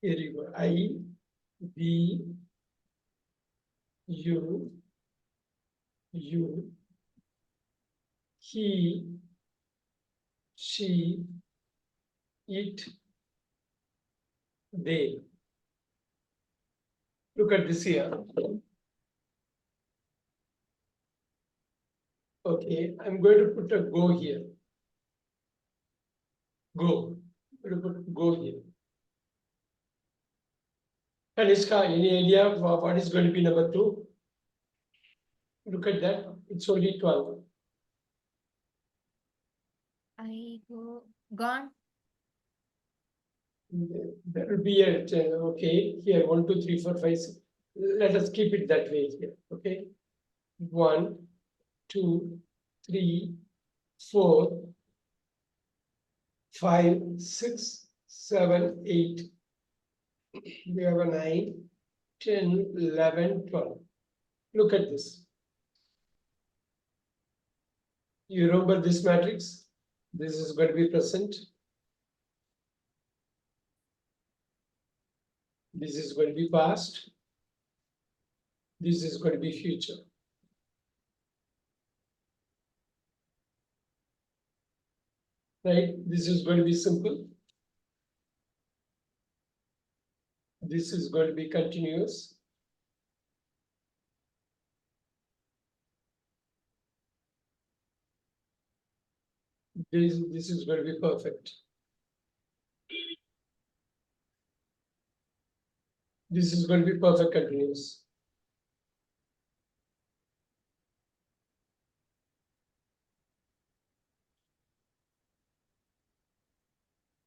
Here you go. I, B, U, he, she, it, they. Look at this here. Okay, I'm going to put a go here. Go. I'm going to put go here. Kanishka, any idea what is going to be number 2? Look at that. It's only 12. I go gone. That will be at okay. Here 1, 2, 3, 4, 5, 6. Let us keep it that way here. Okay. 1, 2, 3, 4, 5, 6, 7, 8. We have a 9, 10, 11, 12. Look at this. You remember this matrix? This is going to be present. This is going to be past. This is going to be future. Right? This is going to be simple. This is going to be continuous. This is going to be perfect. This is going to be perfect continuous.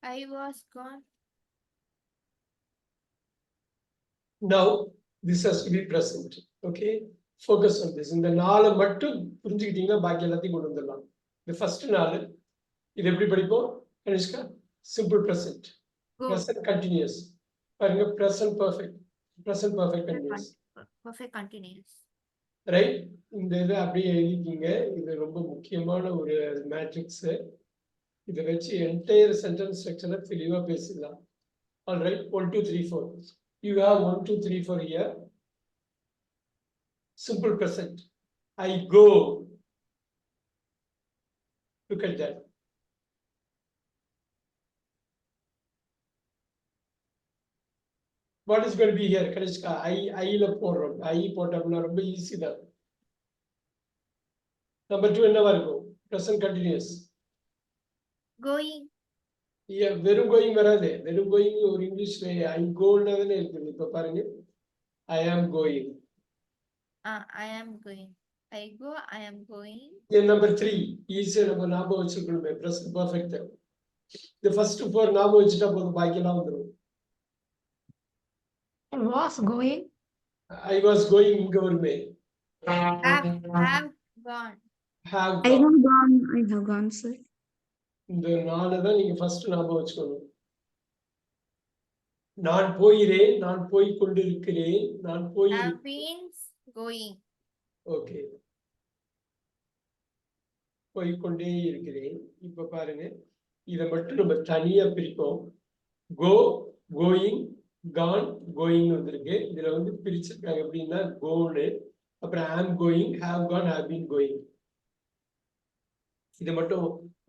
I was gone. Now, this has to be present. Okay? Focus on this. In the 4 மட்டும் புரிஞ்சுக்கிட்டீங்கன்னா பாக்கி எல்லாத்தையும் கொண்டு வந்துடலாம். The first 4 இது எப்படி படிப்போம் Kanishka? Simple present. Go. Present continuous. பாருங்க present perfect. Present perfect continuous. Perfect continuous. Right? இந்த இதை அப்படியே எழுதிக்கிங்க. இது ரொம்ப முக்கியமான ஒரு மேட்ரிக்ஸ். இதை வச்சு என்டையர் சென்டென்ஸ் ஸ்ட்ரக்சரை தெளிவா பேசலாம். All right, 1, 2, 3, 4. You have 1, 2, 3, 4 here. Simple present. I go. Look at that. What is going to be here, Kanishka? I la போடுறோம். I போட்டோம்னா ரொம்ப ஈஸி தான். Number 2 என்னவா இருக்கும்? Present continuous. Going. Yeah, வெறும் going வராது. வெறும் going ஒரு இங்கிலீஷ்ல I go னதுல இருக்குது. இப்ப பாருங்க. I am going. I am going. I go, I am going. Yeah, number 3. ஈஸியா நம்ம ஞாபகம் வச்சுக்கணுமே. Present perfect. The first 4 ஞாபகம் வச்சுட்டா போதும் பாக்கியெல்லாம் வந்துரும். I was going. I was going இங்க வருமே. Have gone. Have I gone. have gone. I have gone, sir. இந்த 4 தான் நீங்க ஃபர்ஸ்ட் ஞாபகம் வச்சுக்கணும். நான் போகிறேன், நான் போய் கொண்டிருக்கிறேன், நான் போய் Have been going. ஓகே. போய்க்கொண்டே இருக்கிறேன். இப்ப பாருங்க இதை மட்டும் நம்ம தனியா பிரிப்போம். கோ, கோயிங், கான், கோயிங் வந்திருக்கு. இதுல வந்து பிரிச்சிருக்காங்க எப்படின்னா கோன்னு, அப்புறம் am going, have Khan, have been going. இது மட்டும்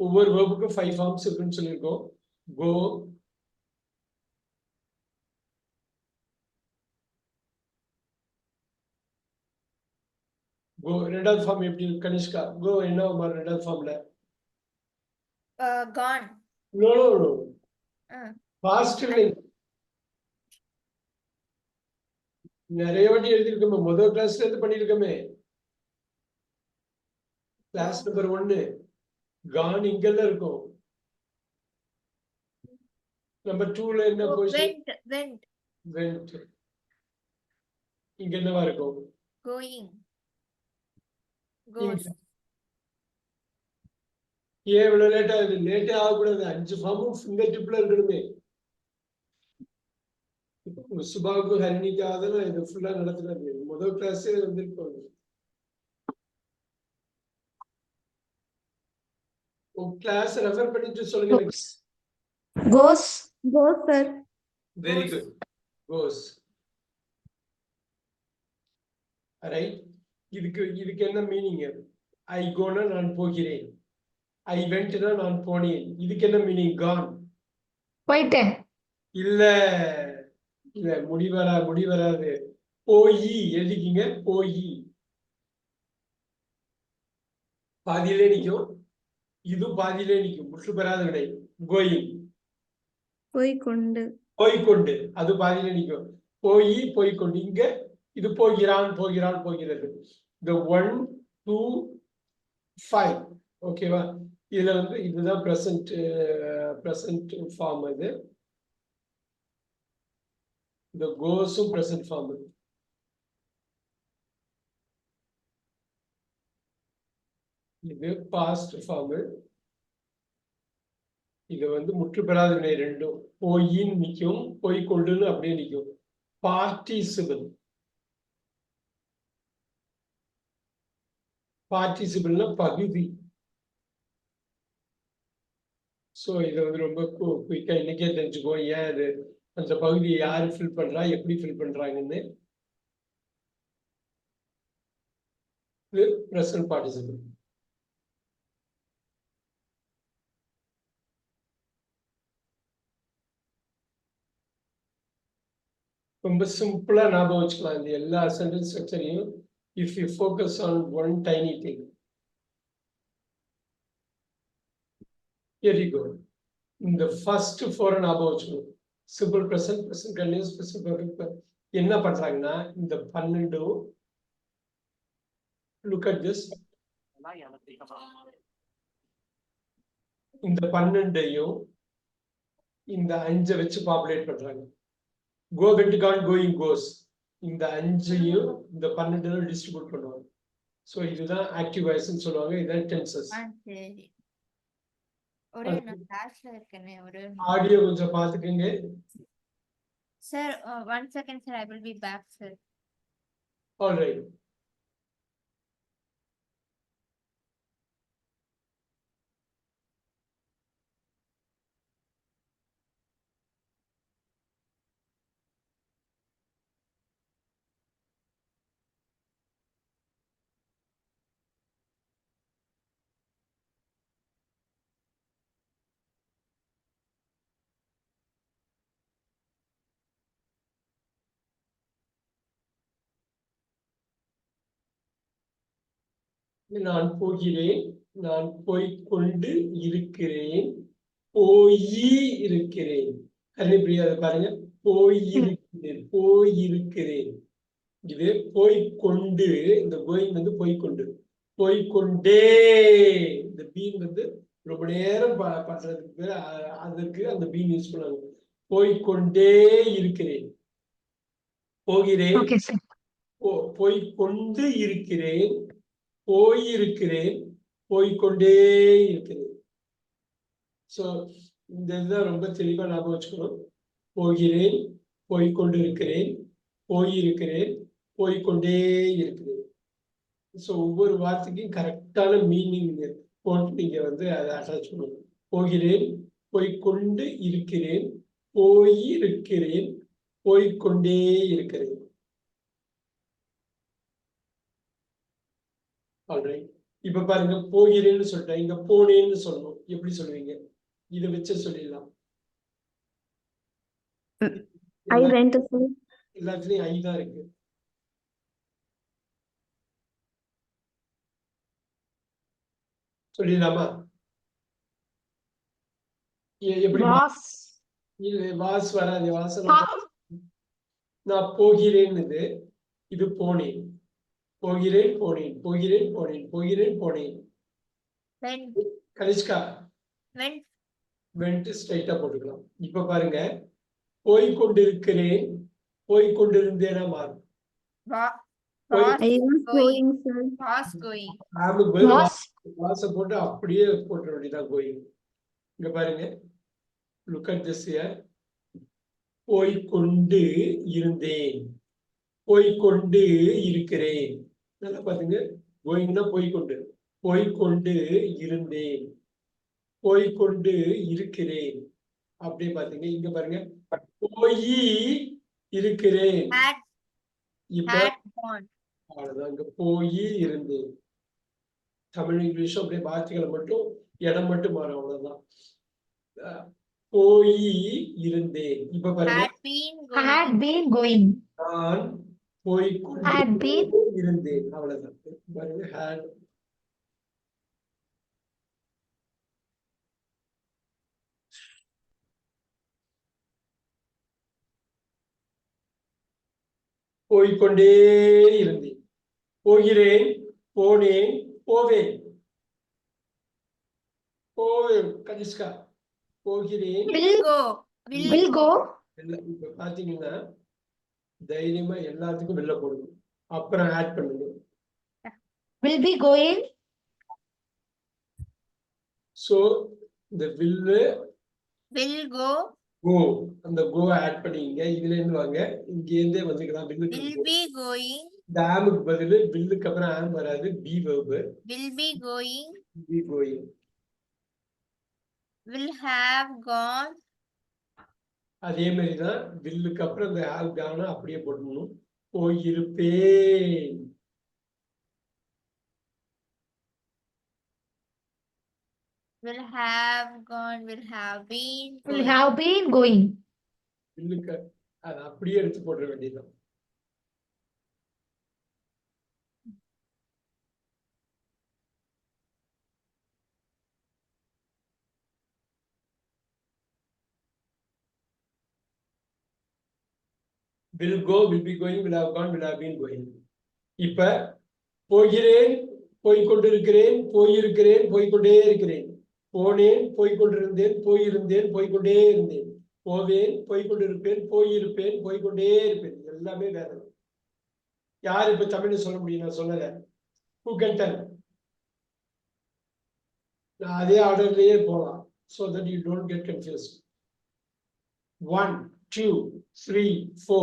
ஒவ்வொரு வேர்புக்கும் 5 ஃபார்ம்ஸ் இருக்குன்னு சொல்லியிருக்கோம். கோ, கோ ரெண்டாவது ஃபார்ம் எப்படி கனிஷ்கா? கோ என்ன மாதிரி ரெண்டாவது ஃபார்ம்ல? Gone. No no no. Uh, past நிறைய வாட்டி எழுதிருக்கோமே. முதல் கிளாஸ்ல இருந்து பண்ணிருக்கோமே. கிளாஸ் நம்பர் 1 கான் இங்கெல்லாம் இருக்கும். நம்பர் 2ல என்ன பொசிஷன்? went. வெண்ட். இங்க என்னவா இருக்கும்? Going. Goes. ஏன் இவ்வளவு லேட் ஆகுது? லேட்டே ஆகக்கூடாது. 5 ஃபார்மும் ஃபிங்கர் டிப்ல இருக்கணுமே. சுபாவுக்கு ஹரிணிக்காக தான் இது ஃபுல்லா நடத்துறது. முதல் கிளாஸே வந்திருக்கோம். கிளாஸ் ரெஃபர் பண்ணிட்டு சொல்லுங்க. Goes. Goes, sir. Very Goes. Good. Goes. Right. இதுக்கு என்ன மீனிங்? ஐ கோனா நான் போகிறேன், ஐ வென்ட்னா நான் போனேன். இதுக்கு என்ன மீனிங்? கான். போயிட்டேன். இல்ல இல்ல, முடிவராது. போய் எழுதிக்கிங்க. போய் பாதியிலே நிற்கும், இது பாதியிலே நிற்கும். முற்று பெறாத விடை. கோயிங். போய்க்கொண்டு. போய்கொண்டு, அது பாதியிலே நிற்கும். போய்கொண்டு. இங்க இது போகிறான், போகிறது. இந்த 1, 2, 5. ஓகேவா? இதுல வந்து இதுதான் பிரசன்ட் ஃபார்ம். இது இந்த கோஸும் பிரசன்ட் ஃபார்ம். இது பாஸ்ட் ஃபார்ம். இது வந்து முற்று பெறாத வினை ரெண்டும். போயின்னு நிற்கும், போய்கொண்டுன்னு அப்படியே நிற்கும். பார்ட்டிசிபிள். பார்ட்டிசிபிள்னா பகுதி. ஸோ இதை வந்து ரொம்ப குயிக்கா இன்னைக்கே தெரிஞ்சுக்கோ. ஏன் அது அந்த பகுதியை யாரு ஃபில் பண்றா, எப்படி ஃபில் பண்றாங்கன்னு. இது ப்ரெசன்ட் பார்ட்டிசிபிள். ரொம்ப சிம்பிளா ஞாபகம் வச்சுக்கலாம் இந்த எல்லா சென்டென்ஸ் ஸ்ட்ரக்சரையும். If you focus on one tiny thing. Here you go. இந்த ஃபர்ஸ்ட் 4 ஞாபகம் வச்சுக்கணும். Simple present, present continuous, present perfect. என்ன பண்றாங்கன்னா இந்த 12, look at this. இந்த 12ஐயும் இந்த 5 வச்சு பாப்புலேட் பண்றாங்க. கோ, வென்ட், கான், கோயிங், கோஸ். இந்த 5ஐயும் இந்த 12 டிஸ்ட்ரிபியூட் பண்ணுவாங்க. ஸோ இதுதான் ஆக்டிவ் வாய்ஸ்ன்னு சொல்லுவாங்க. இதுதான் டென்சஸ். சரி. ஒரு நான் கிளாஸ்ல இருக்கேனே ஒரு ஆடியோ கொஞ்சம் பார்த்துக்கங்க. Sir 1 second sir, I will be back sir. Alright. நான் போகிறேன், நான் போய்கொண்டு இருக்கிறேன், இருக்கிறேன். கருணைப்பிரியா, அதை பாருங்க. போயிருக்கிறேன். இது போய்கொண்டு. இந்த கோயிங் வந்து போய்கொண்டு. போய்கொண்டே. இந்த பீன் வந்து ரொம்ப நேரம் பண்றதுக்கு அதற்கு அந்த பீன் யூஸ் பண்ணுவாங்க. போய்கொண்டே இருக்கிறேன். போகிறேன், Okay, sir. போய்கொண்டு இருக்கிறேன், போயிருக்கிறேன், போய்கொண்டே இருக்கிறேன். ஸோ இந்த இதுதான் ரொம்ப தெளிவா ஞாபகம் வச்சுக்கணும். போகிறேன், போய்கொண்டு இருக்கிறேன், போயிருக்கிறேன், போய்கொண்டே இருக்கிறேன். ஸோ ஒவ்வொரு வார்த்தைக்கும் கரெக்டான மீனிங் போட்டு நீங்க வந்து அதை அட்டாச் பண்ணணும். போகிறேன், போய்கொண்டு இருக்கிறேன், போயிருக்கிறேன், போய்கொண்டே இருக்கிறேன். ஆல்ரைட். இப்ப பாருங்க, போகிறேன்னு சொல்லிட்டேன், இங்க போனேன்னு சொல்லணும். எப்படி சொல்லுவீங்க? இதை வச்சு சொல்லிடலாம். I went, sir. எல்லாத்துலயும் ஐ தான் இருக்கு. சொல்லிடலாமா? எப்படி? Was. வாஸ் வராது. வாசனை. Ha- நான் போகிறேன்னு, இது போனேன். போகிறேன், போனேன், போகிறேன், போனேன், போகிறேன், போனேன். Went. கனிஷ்கா, Went. வென்ட் ஸ்ட்ரைட்டா போட்டுக்கலாம். இப்ப பாருங்க, போய்கொண்டிருக்கிறேன், போய்கொண்டிருந்தேனா மாறும். Was I was going, sir. going. Was. வாச போட்டு அப்படியே போட்ட வேண்டியதான் கோயிங். இங்க பாருங்க, look at this here. போய்கொண்டு இருந்தேன், போய்கொண்டு இருக்கிறேன். நல்லா பாத்துங்க, கோயிங்னா போய்கொண்டு. போய்கொண்டு இருந்தேன், போய்கொண்டு இருக்கிறேன், அப்படியே பாத்தீங்க இங்க பாருங்க போய் இருக்கிறேன் Had இப்ப had gone. அவ்வளவுதான் இங்க போய் இருந்தேன் தமிழ் இங்கிலீஷும் அப்படியே வார்த்தைகளை மட்டும் இடம் மட்டும் மாறும் அவ்வளவுதான் போய் இருந்தேன் இப்ப பாருங்க Had been going. Had been going. நான் போய் Had been. இருந்தேன் அவ்வளவுதான் பாருங்க had போய்க்கொண்டே இருந்தேன் போகிறேன் போனேன் போவேன் போவேன் கனிஷ்கா போகிறேன் Will go. Will go. இப்ப பாத்தீங்கன்னா தைரியமா எல்லாத்துக்கும் வெளில போடுங்க அப்புறம் ஆட் பண்ணுங்க Will be going. சோ இந்த வில்லு Will go. கோ அந்த கோ ஆட் பண்ணிங்க இதுல இருந்து வாங்க இங்க இருந்தே வந்துக்கலாம் Will வில்லுக்கு be going. இந்த ஆமுக்கு பதிலு வில்லுக்கு அப்புறம் ஆம் வராது B verb Will be going. Be going Will have gone. அதே மாதிரிதான் வில்லுக்கு அப்புறம் இந்த ஹாவ் கான அப்படியே போடணும் போயிருப்பேன் Will have gone. Will have been. Will Going. have been going. வில்லுக்கு அதை அப்படியே எடுத்து போட வேண்டியதுதான் will go will be going will have gone will have been going இப்ப போகிறேன் போய்கொண்டிருக்கிறேன் போயிருக்கிறேன் போய்கொண்டே இருக்கிறேன் போனேன் போய்கொண்டிருந்தேன் போயிருந்தேன் போய்கொண்டே இருந்தேன் போவேன் போய்கொண்டிருப்பேன் போயிருப்பேன் போய்கொண்டே இருப்பேன் எல்லாமே வேற யார் இப்ப தமிழ்ல சொல்ல முடியும் நான் சொல்லல who can tell நான் அதே ஆர்டர்லயே போலாம் so that you don't get confused 1 2 3 4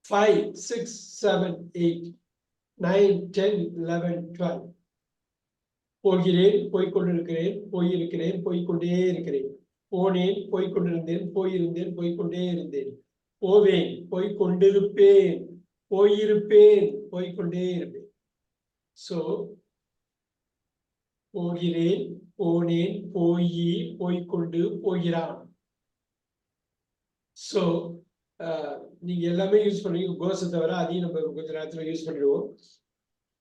5 6 7 8 9 10 11 12 போகிறேன் போய்கொண்டிருக்கிறேன் போயிருக்கிறேன் போய்கொண்டே இருக்கிறேன் போனேன் போய்கொண்டிருந்தேன் போயிருந்தேன் போய்கொண்டே இருந்தேன் போவேன் போய்கொண்டிருப்பேன் போயிருப்பேன் போய்கொண்டே இருப்பேன் சோ போகிறேன் போனேன் போய் போய்கொண்டு போகிறான் சோ நீங்க எல்லாமே யூஸ் பண்ணுவீங்க கோஸை தவிர அதையும் நம்ம கொஞ்ச நேரத்துல யூஸ் பண்ணிடுவோம்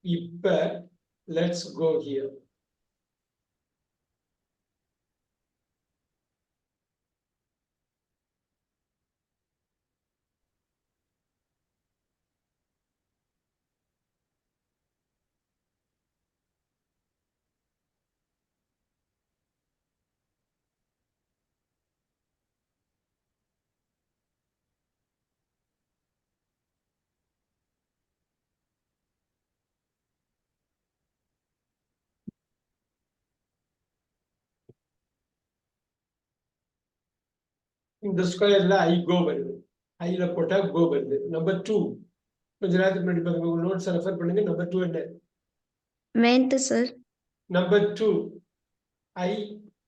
இப்ப லெட்ஸ் கோ ஹியர் இந்த ஸ்கொயர்ல ஐ கோ வருது ஐல போட்டா கோ வருது நம்பர் 2 கொஞ்ச நேரத்துக்கு முன்னாடி பாருங்க உங்க நோட்ஸ் ரெஃபர் பண்ணுங்க நம்பர் 2 என்ன Went, sir. Number 2 I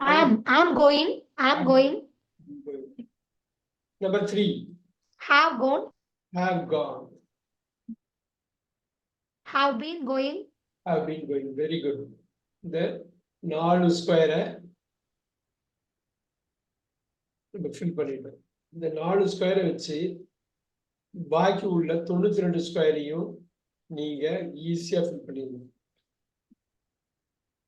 I'm going. I'm going. Number 3 Have gone. have gone Have been going. have been going very good இந்த 4 ஸ்கொயரை நம்ம ஃபில் பண்ணிட்டோம் இந்த 4 ஸ்கொயரை வச்சு பாக்கி உள்ள 92 ஸ்கொயரையும் நீங்க ஈஸியா ஃபில் பண்ணிடணும்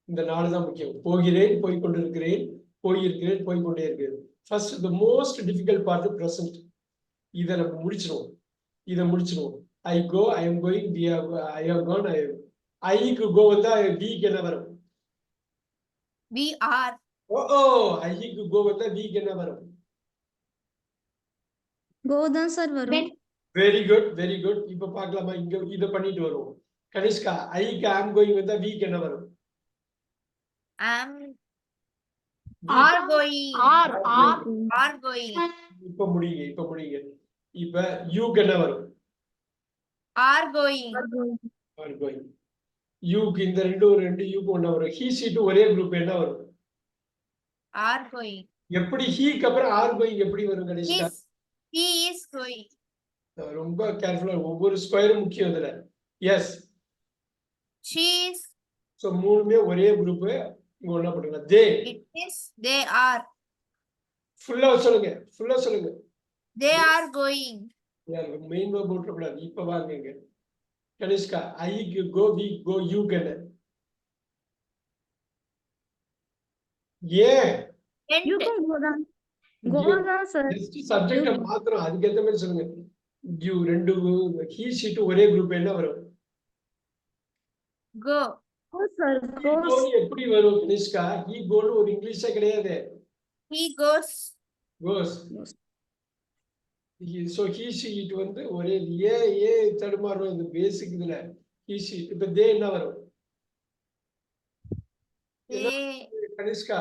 இந்த 4 தான் முக்கியம் போகிறேன் போய்கொண்டிருக்கிறேன் போயிருக்கிறேன் போய்கொண்டே இருக்கிறேன் first the most difficult part present இதை நம்ம முடிச்சிருவோம் I go I am going I have gone ஐக்கு கோ வந்தா பிக்கு என்ன வரும் We are. ஓ ஐக்கு கோ வந்தா பிக்கு என்ன வரும் Go தான் சார் வரும். வெரி குட் இப்ப பார்க்கலாமா இங்க இத பண்ணிட்டு வருவோம் கனிஷ்கா ஐக்கு ஆம் கோயிங் வந்தா வீக் என்ன வரும் Am. Are going. Are going. இப்ப முடியுங்க இப்ப யூக்கு என்ன வரும் Are going. are going யூக்கு இந்த ரெண்டு யூக்கு ஒண்ணா வரும் ஹீ ஷீட் ஒரே குரூப் என்ன வரும் Are going. எப்படி ஹீக்கு அப்புறம் ஆர் கோயிங் எப்படி வரும் கனிஷ்கா? He is going. ரொம்ப கேர்ஃபுல்லா ஒவ்வொரு ஸ்கொயரும் முக்கியம் இதுல. எஸ். She is. சோ மூணுமே ஒரே குரூப். இங்க ஒண்ணா போடுங்க. தே. It is. They are. ஃபுல்லா சொல்லுங்க. ஃபுல்லா சொல்லுங்க. They are going. Main verb போட்டு கூடாது. இப்ப வாங்க இங்க. Kanishka I go we go you can. ஏ You can go down. Go down, sir. Just சப்ஜெக்ட மாத்திரம் அதுக்கு ஏத்த மாதிரி சொல்லுங்க. யூ ரெண்டு ஹீ ஷீட் ஒரே குரூப் என்ன வரும்? Go. Go, sir. He Goes. go எப்படி வரும் கனிஷ்கா? ஹீ கோன்னு ஒரு இங்கிலீஷே கிடையாது. He goes. Goes. So he she it வந்து ஒரே ஏ தடுமாறும் இது பேசிக் இதுல. ஹீ ஷீட் இப்ப தே என்ன வரும்? They. Kanishka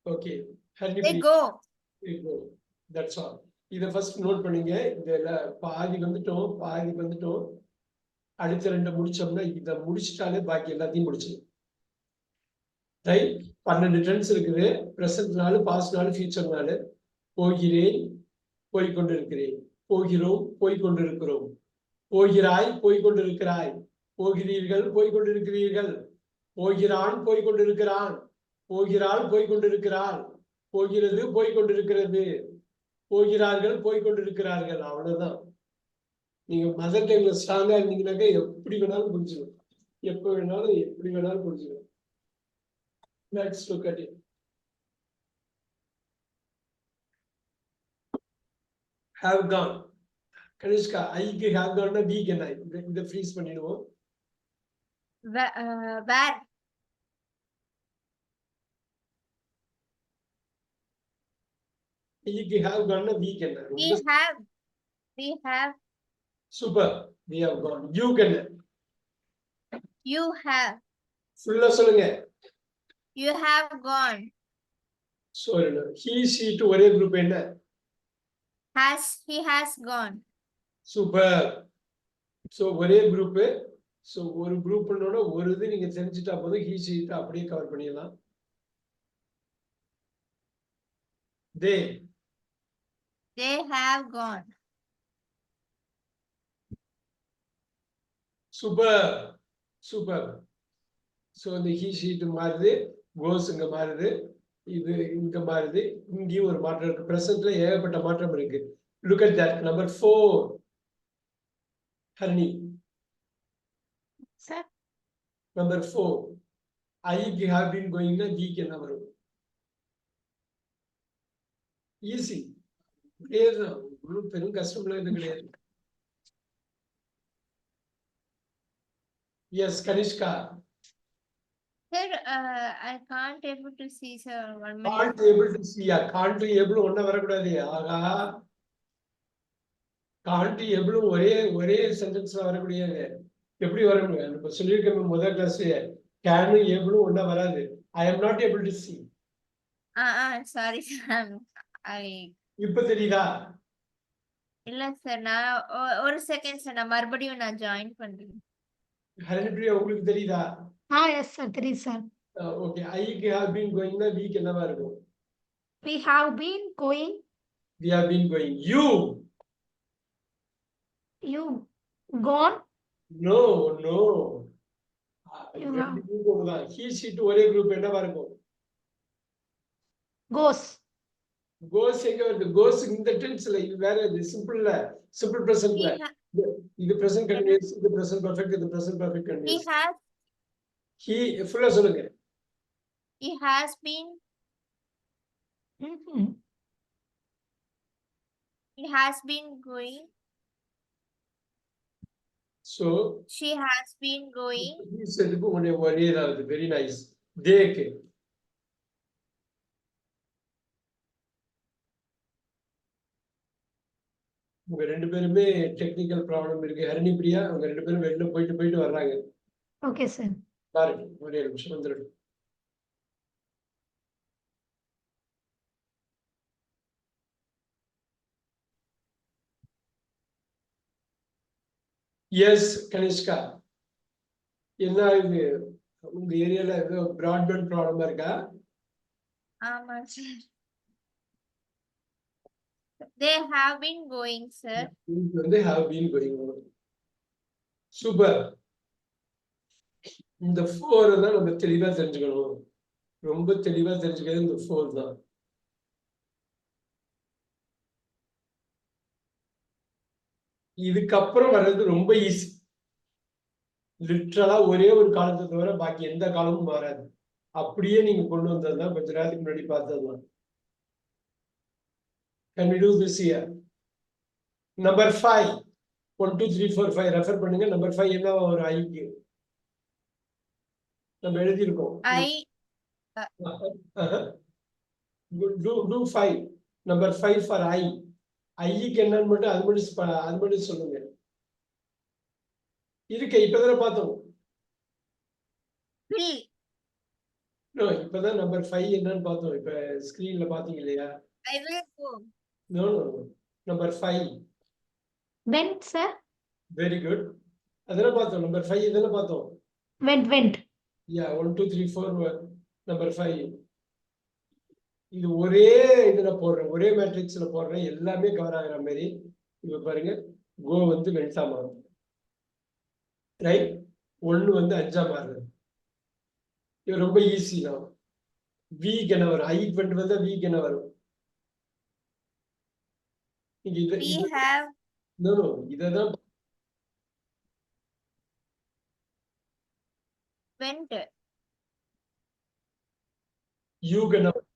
okay Hari They go. That's all. இத ஃபர்ஸ்ட் நோட் பண்ணுங்க. இதுல பாதி வந்துட்டோம். அடுத்த ரெண்டு முடிச்சோம்னா இத முடிச்சிட்டாலே பாக்கி எல்லாத்தையும் முடிச்சிடும். ரைட்? 12 டென்ஸ் இருக்குது. பிரசன்ட் நாள், பாஸ்ட் நாள், ஃபியூச்சர் நாள். போகிறேன், போய்கொண்டிருக்கிறேன். போகிறோம், போய்கொண்டிருக்கிறோம். போகிறாய், போய்கொண்டிருக்கிறாய். போகிறீர்கள், போய்கொண்டிருக்கிறீர்கள். போகிறான், போய்கொண்டிருக்கிறான். போகிறாள், போய்கொண்டிருக்கிறாள். போகிறது, போய்கொண்டிருக்கிறது. போகிறார்கள், போய்கொண்டிருக்கிறார்கள். அவ்வளவுதான். நீங்க மதர் டங்ல ஸ்ட்ராங்கா இருந்தீங்கன்னாக்க எப்படி வேணாலும் புரிஞ்சுக்கணும். எப்ப வேணாலும் எப்படி வேணாலும் புரிஞ்சுக்கணும். Let's look at it. Have gone. Kanishka ஐக்கு have gone னா வீக் என்ன? இந்த ஃப்ரீஸ் பண்ணிடுவோம். Where. ஐக்கு have gone னா வீக் என்ன? We have. Super. We have gone. You can. You have. ஃபுல்லா சொல்லுங்க. You have gone. சொல்லுங்க. He she ஒரே குரூப் என்ன? He has gone. Super. So ஒரே குரூப். சோ ஒரு குரூப்னோட ஒரு இது நீங்க தெரிஞ்சிட்டா போதும். he she அப்படியே கவர் பண்ணிடலாம். They have gone. Super. So இந்த he she மாறுது. goes இங்க மாறுது. இது இங்க மாறுது. இங்கேயும் ஒரு மாற்றம் இருக்கு. பிரசன்ட்ல ஏகப்பட்ட மாற்றம் இருக்கு. Look at that. Number 4. Harni. Sir. Number 4. I have been going na week என்ன வரும்? ஈஸி. பெரும் கஷ்டம்லாம் இது கிடையாது. Yes, Kanishka. Sir, I can't able to see, sir. 1 minute. Can't able to see. Can't able ஒண்ணா வரக்கூடாது. ஆகா. Can't able ஒரே சென்டென்ஸ்ல வரக்கூடியது. எப்படி வரும்? இப்ப சொல்லிருக்கேன் முதல் கிளாஸ்லயே. Can able ஒண்ணா வராது. I am not able to see. Sorry, sir. இப்ப தெரியுதா? இல்ல சார், நான் ஒரு செகண்ட் சார், நான் மறுபடியும் ஜாயின் பண்றேன். ஹரிப்ரியா உங்களுக்கு தெரியுதா? Yes, sir. தெரியுது, sir. Okay. I have been going na week என்னவா இருக்கும்? We have been going. We have been going. You gone. No. You have. He she ஒரே குரூப் என்னவா இருக்கும்? Goes. Goes எங்க வருது? Goes இந்த டென்ஸ்ல இது வேற, இது சிம்பிள்ல, சிம்பிள் பிரசன்ட்ல. இது பிரசன்ட் கண்டினியூஸ், இது பிரசன்ட் பெர்ஃபெக்ட், இது பிரசன்ட் பெர்ஃபெக்ட் கண்டினியூஸ். He ஃபுல்லா சொல்லுங்க. He has been. He has been going. So she has been going. He said ஒரே ஏதாவது. Very nice. தேக்கு. உங்க ரெண்டு பேருமே டெக்னிக்கல் ப்ராப்ளம் இருக்கு. ஹரிணி பிரியா அவங்க ரெண்டு பேரும் வெளில போயிட்டு வர்றாங்க. Okay sir. பாருங்க ஒரே நிமிஷம் வந்துடும். எஸ் கனிஷ்கா, என்ன இது உங்க ஏரியால ஏதோ பிராட்பேண்ட் ப்ராப்ளமா இருக்கா? ஆமா sir. They have been going, sir. இது வந்து have been going on. Super. இந்த 4 தான் நம்ம தெளிவா தெரிஞ்சுக்கணும். ரொம்ப தெளிவா தெரிஞ்சுக்கிறது இந்த 4 தான். இதுக்கப்புறம் வர்றது ரொம்ப ஈஸி. லிட்ரலா ஒரே ஒரு காலத்தை தவிர பாக்கி எந்த காலமும் மாறாது. அப்படியே நீங்க கொண்டு வந்ததுதான் கொஞ்ச நேரத்துக்கு முன்னாடி பார்த்ததுதான். Can we do this here? Number 5. 1 2 3 4 5 refer பண்ணுங்க. நம்பர் 5 என்ன ஒரு ஐக்கு நம்ம எழுதியிருக்கோம். I do 5. Number 5 for I. ஐக்கு என்னன்னு மட்டும் அது மட்டும் சொல்லுங்க. இருக்கு இப்பதானே பார்த்தோம். will. No, இப்பதான் நம்பர் 5 என்னன்னு பார்த்தோம். இப்ப ஸ்கிரீன்ல பாத்தீங்க இல்லையா? I will go. No. Number 5. Went, sir. Very good. அதெல்லாம் பார்த்தோம். நம்பர் 5 இதெல்லாம் பார்த்தோம். Went. Yeah, 1 2 3 4 number 5. இது ஒரே இதுல போடுறேன், ஒரே மேட்ரிக்ஸ்ல போடுறேன், எல்லாமே கவர் ஆகுற மாதிரி. இப்ப பாருங்க, கோ வந்து வெல்டா மாறும், ரைட்? 1 வந்து 5ஆ மாறுது. இது ரொம்ப ஈஸி தான். வீக் என்ன வரும்? ஐக்கு வந்தா வீக் என்ன வரும்? We have இததான் went. யூக்கு என்ன வரும்?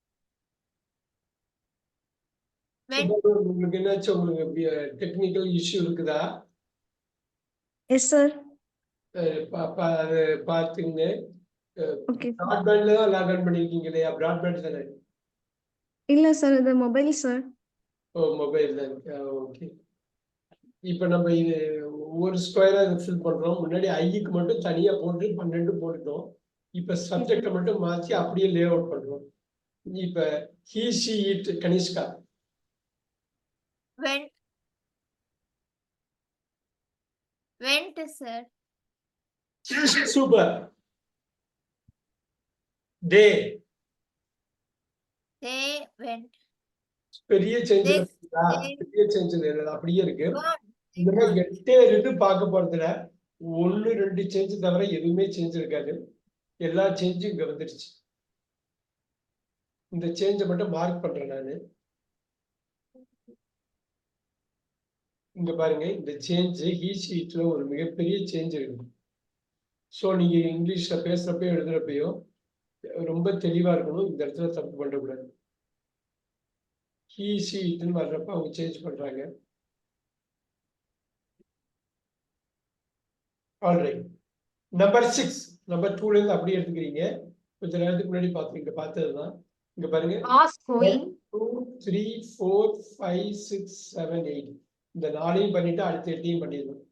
Went. உங்களுக்கு என்னாச்சும் உங்களுக்கு டெக்னிக்கல் இஷ்யூ இருக்குதா? Yes, sir. அது பார்த்துங்க. Okay. பிராட்பேண்ட்ல தான் லாக் ஆன் பண்ணிருக்கீங்க இல்லையா? பிராட்பேண்ட் தானே? இல்ல சார், இது மொபைல் சார். ஓ, மொபைல் தான். ஓகே. இப்ப நம்ம இது ஒரு ஸ்கொயரா ஃபில் பண்றோம். முன்னாடி ஐக்கு மட்டும் தனியா போட்டு 12 போட்டுட்டோம். இப்ப சப்ஜெக்ட மட்டும் மாத்தி அப்படியே லே அவுட் பண்றோம். இப்ப he she it Kanishka. Went, sir. Super. they went. பெரிய சேஞ்ச் They பெரிய சேஞ்ச் அப்படியே இருக்கு. gone. இந்த மாதிரி 8 இருந்து பார்க்க போறதுல 1 2 சேஞ்ச் தவிர எதுவுமே சேஞ்ச் இருக்காது. எல்லா சேஞ்சும் இங்க வந்துருச்சு. இந்த சேஞ்சை மட்டும் மார்க் பண்றேன் நானு. இங்க பாருங்க, இந்த சேஞ்ச் ஹீ ஷீட்ல ஒரு மிகப்பெரிய சேஞ்ச் இருக்கு. ஸோ நீங்க இங்கிலீஷ்ல பேசுறப்போ எழுதுறப்பையோ ரொம்ப தெளிவா இருக்கணும். இந்த இடத்துல தப்பு பண்ணக்கூடாது. ஹீ ஷீட்னு வர்றப்ப அவங்க சேஞ்ச் பண்றாங்க. ஆல்ரைட். நம்பர் 6, நம்பர் 2ல இருந்து அப்படியே எடுத்துக்கிறீங்க. கொஞ்ச நேரத்துக்கு முன்னாடி இங்க பார்த்ததுதான். இங்க பாருங்க, Was going. 2 3 4 5 6 7 8 இந்த 4ஐயும் பண்ணிட்டு அடுத்த 8ஐயும் பண்ணிடலாம்.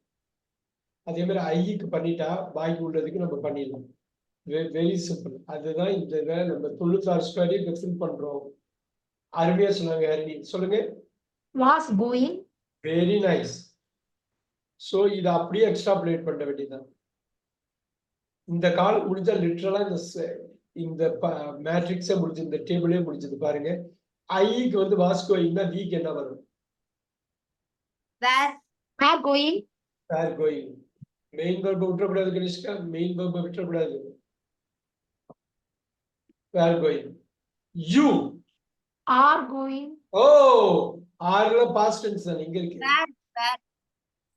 அதே மாதிரி ஐக்கு பண்ணிட்டா பாக்கி உள்ளதுக்கு நம்ம பண்ணிடலாம். Very simple. அதுதான் இந்த நம்ம 96 ஸ்கொயரையும் ஃபில் பண்றோம். அருமையா சொன்னாங்க ஹரிணி. சொல்லுங்க. Was going. Very nice. So இதை அப்படியே எக்ஸ்ட்ராபுலேட் பண்ண வேண்டியதுதான். இந்த கால் முடிஞ்சா லிட்டரலா இந்த மேட்ரிக்ஸே முடிஞ்சு, இந்த டேபிளே முடிஞ்சது. பாருங்க, ஐக்கு வந்து வாஸ் கோயிங்னா வீக் என்ன வரும்? Were going. Were going. Main வெர்பை விட்டுறக்கூடாது கனிஷ்கா, மெயின் வெர்பை விட்டுறக்கூடாது. Were going. You Are going. Oh, ஆர்ல பாஸ்ட் டென்ஸ் தான் இங்க இருக்கு.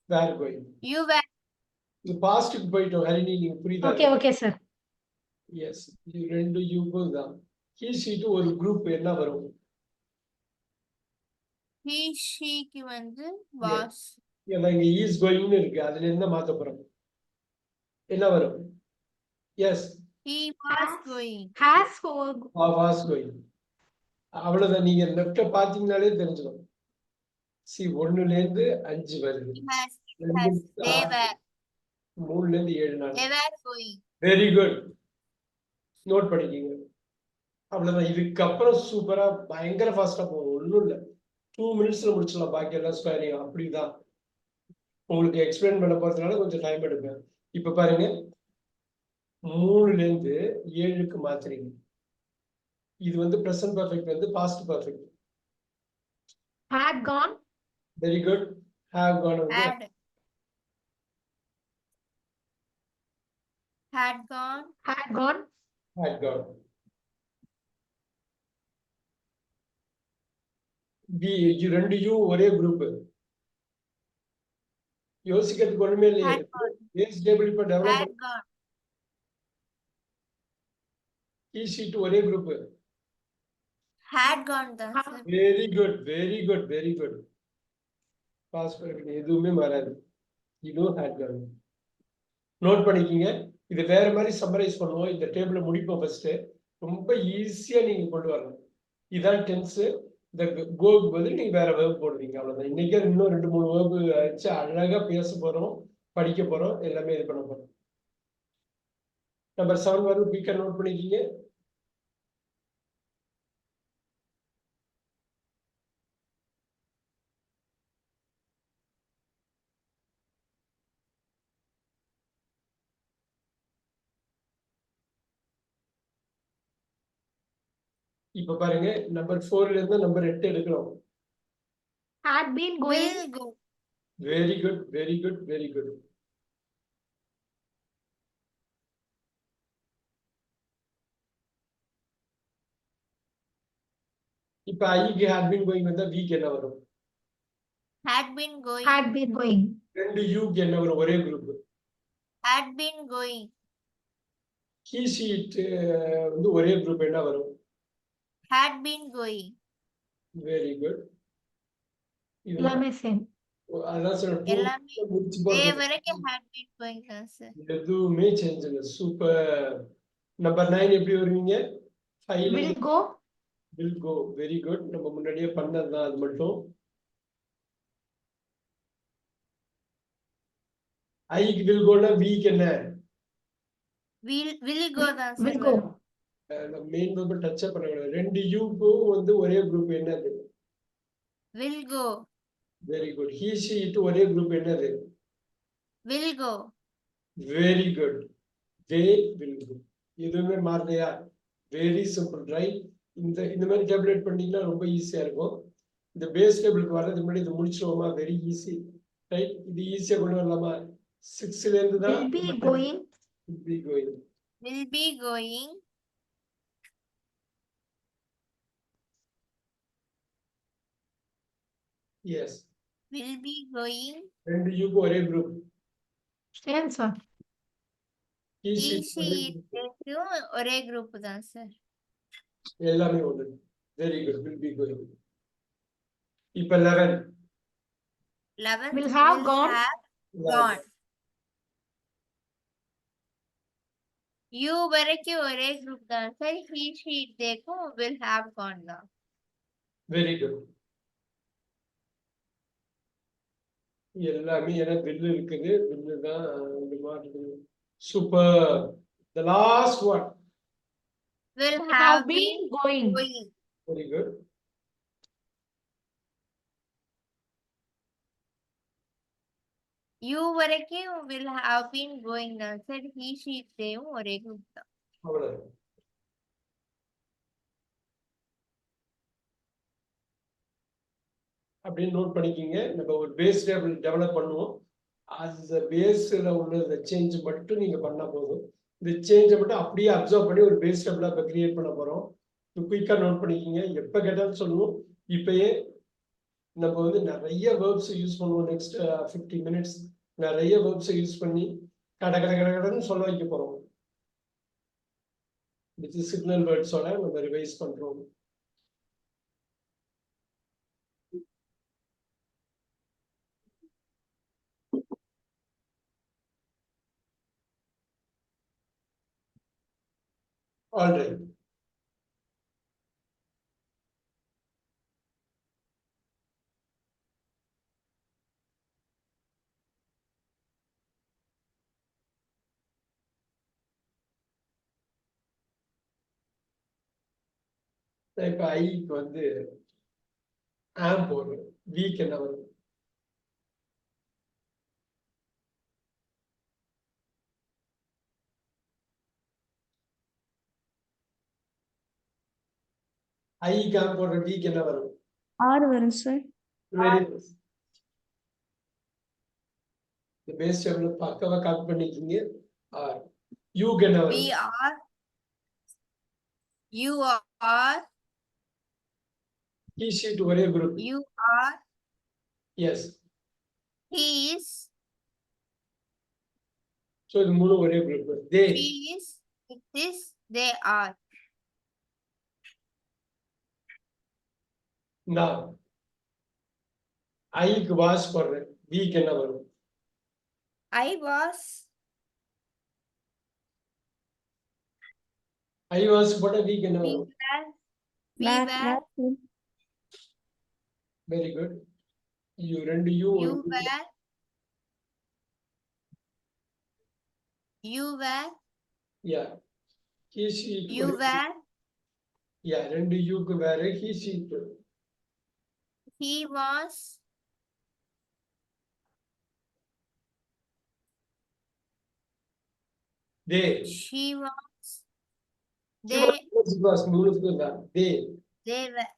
Were going. You were. இது பாஸ்டுக்கு போயிட்டோம். ஹரிணி, நீங்க புரியுதா? Okay, sir. எஸ், இது 2 யூகள் தான். ஹீ ஷீட் ஒரு குரூப் என்ன வரும்? He sheக்கு வந்து was. இங்க இஸ் கோயிங்னு இருக்கு. அதுல இருந்து மாத்த போறோம். என்ன வரும்? Yes, He was going. Has was going. அவ்வளவுதான். நீங்க லெஃப்ட பாத்தீங்கன்னாலே தெரிஞ்சிடும். சி 1ல இருந்து 5 வருது. He has. They were. 3ல இருந்து 7 நாள். They were going. Very good. Note பண்ணிக்கீங்க. அவ்வளவுதான். இதுக்கப்புறம் சூப்பரா பயங்கர ஃபாஸ்டா போகும். ஒன்றும் இல்லை, 2 மினிட்ஸ்ல முடிச்சிடலாம் பாக்கி எல்லாம் ஸ்கொயரிங். அப்படிதான் உங்களுக்கு எக்ஸ்பிளைன் பண்ண போறதுனால கொஞ்சம் டைம் எடுப்பேன். இப்ப பாருங்க, 3ல இருந்து 7க்கு மாத்துறீங்க. இது வந்து ப்ரெசன்ட் பர்ஃபெக்ட் வந்து past perfect. Had gone. Very good. Have gone வந்து had had gone Had gone. had gone. ரெண்டு யூ ஒரே குரூப். யோசிக்கிறதுக்கு ஒண்ணுமே இல்லையே. had gone பேஸ் டேபிள் இப்ப develop had gone he she it ஒரே குரூப். had gone தான் sir. Very good very good very good. Past perfect எதுவுமே மாறாது. இதுவும் ஹேட் கான். நோட் பண்ணிக்கிங்க. இது வேற மாதிரி சம்மரைஸ் பண்ணுவோம். இந்த டேபிள முடிப்போம் ஃபர்ஸ்ட். ரொம்ப ஈஸியா நீங்க கொண்டு வரணும். இதான் டென்ஸ். இந்த கோக்கு பதில் நீங்க வேற வேர்ப் போடுவீங்க, அவ்வளவுதான். இன்னைக்கே இன்னும் 2-3 வேர்ப் வச்சு அழகா பேச போறோம், படிக்க போறோம், எல்லாமே இது பண்ண போறோம். நம்பர் 7 வரும், குயிக்கா நோட் பண்ணிக்கிங்க. இப்ப பாருங்க, நம்பர் 4ல இருந்து நம்பர் 8 எடுக்கிறோம். Had been going. will go very good very good very good. இப்ப ஐக்கு ஹேட் பீன் கோயிங் வந்தா வீக் என்ன வரும்? had been going Had been going. ரெண்டு யூக்கு என்ன வரும்? ஒரே group. had been going he she it வந்து ஒரே குரூப், என்ன வரும்? had been going very good. எல்லாமே same. அதான் சொல்றேன், எல்லாமே முடிச்சு இதே போடுறது. வரைக்கும் had been going தான் சார். எதுவுமே சேஞ்ச் இல்லை. சூப்பர். நம்பர் 9 எப்படி வருவீங்க? 5ல Will go. Will go. Very good. நம்ம முன்னாடியே பண்ணதுதான் அது மட்டும். ஐக்கு வில் கோனா வீக் என்ன? will go தான் Will சார் go. வரும். மெயின் வேர்ப் டச் பண்ணக்கூடாது. ரெண்டு யூக்கும் வந்து ஒரே குரூப் என்னது? will go very good. He she it ஒரே குரூப் என்னது? will go very good. They will go. எதுவுமே மாறலையா? Very simple, right? இந்த மாதிரி டேப்லெட் பண்ணீங்கன்னா ரொம்ப ஈஸியா இருக்கும். இந்த பேஸ் டேபிளுக்கு வர்றதுக்கு முன்னாடி இது முடிச்சிருவோமா? Very easy, right? இது ஈஸியா கொண்டு வரலாமா? 6ல இருந்து தான் Will be going. will be going. will be going yes. will be going ரெண்டு யூக்கு ஒரே group. Same sir. He he she it she it ஒரே குரூப் தான் சார். எல்லாமே ஒன்று. Very good. will be going. இப்ப 11. 11th Will have gone. have gone you வரைக்கும் ஒரே குரூப் தான் sir. he she தேக்கும் will have gone தான். Very good. எல்லாமே ஏன்னா பில்லு இருக்குது, பில்லு தான் இந்த மாதிரி. Super. The last one. will Have have been been going. going very good. you வரைக்கும் will have been going தான் சார். he she தேவும் ஒரே குரூப் தான். அவ்வளவு. அப்படின்னு நோட் பண்ணிக்கிங்க. நம்ம ஒரு பேஸ் டேபிள் டெவலப் பண்ணுவோம். அந்த பேஸ்ல உள்ள சேஞ்ச் மட்டும் நீங்க பண்ணா போதும். இந்த சேஞ்சை மட்டும் அப்படியே அப்சர்வ் பண்ணி ஒரு பேஸ் டேபிளா இப்போ கிரியேட் பண்ண போறோம். குயிக்கா நோட் பண்ணிக்கிங்க. எப்ப கேட்டாலும் சொல்லுவோம். இப்பயே நம்ம வந்து நிறைய வேர்ப்ஸ் யூஸ் பண்ணுவோம். நெக்ஸ்ட் 50 மினிட்ஸ் நிறைய வேர்ப்ஸ் யூஸ் பண்ணி கட கட கட கடன்னு சொல்ல வைக்க போறோம். வித் சிக்னல் வேர்ட்ஸோட நம்ம ரிவைஸ் பண்றோம். ஆல்ரைட். இப்ப ஐக்கு வந்து ஆம் போடுறோம். வீக் என்ன வரும்? ஐ கேம் போடுற வீக் என்ன வரும்? ஆறு வரும் சார். Very good. இந்த பேஸ் டேபிள் பக்கவா காப்பி பண்ணிக்கிங்க. ஆர் யூக்கு என்ன We வரும்? are. You are. He she it ஒரே குரூப். You are. Yes. He is. So இது மூணு ஒரே குரூப். They. She is. It is. They are. நான் ஐக்கு வாஸ் போடுறேன். வீக் என்ன வரும்? I was. ஐ வாஸ் போட்ட வீக் என்ன We வரும்? were. We Were, were. were, very good. You ரெண்டு you You were. You were. Yeah. He she it You were. Yeah ரெண்டு யூக்கு வேற he she it. He was. They. She was. She They. was மூணுக்கு தான். தே. They were.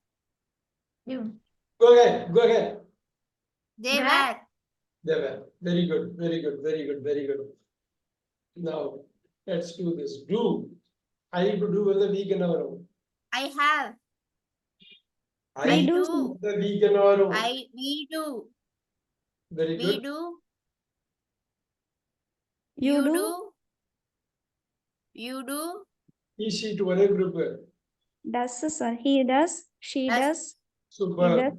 You. Go ahead. Go ahead. They Were. were. They were. Very good. Very good. Very good. Very good. Now let's do this. Do. I could do with the week என்ன வரும்? I have. I I do. with the week என்ன வரும்? We do. Very We good. do. you do, You do. He sheet ஒரே group. does sir. He does, she Does. does, Super. He does.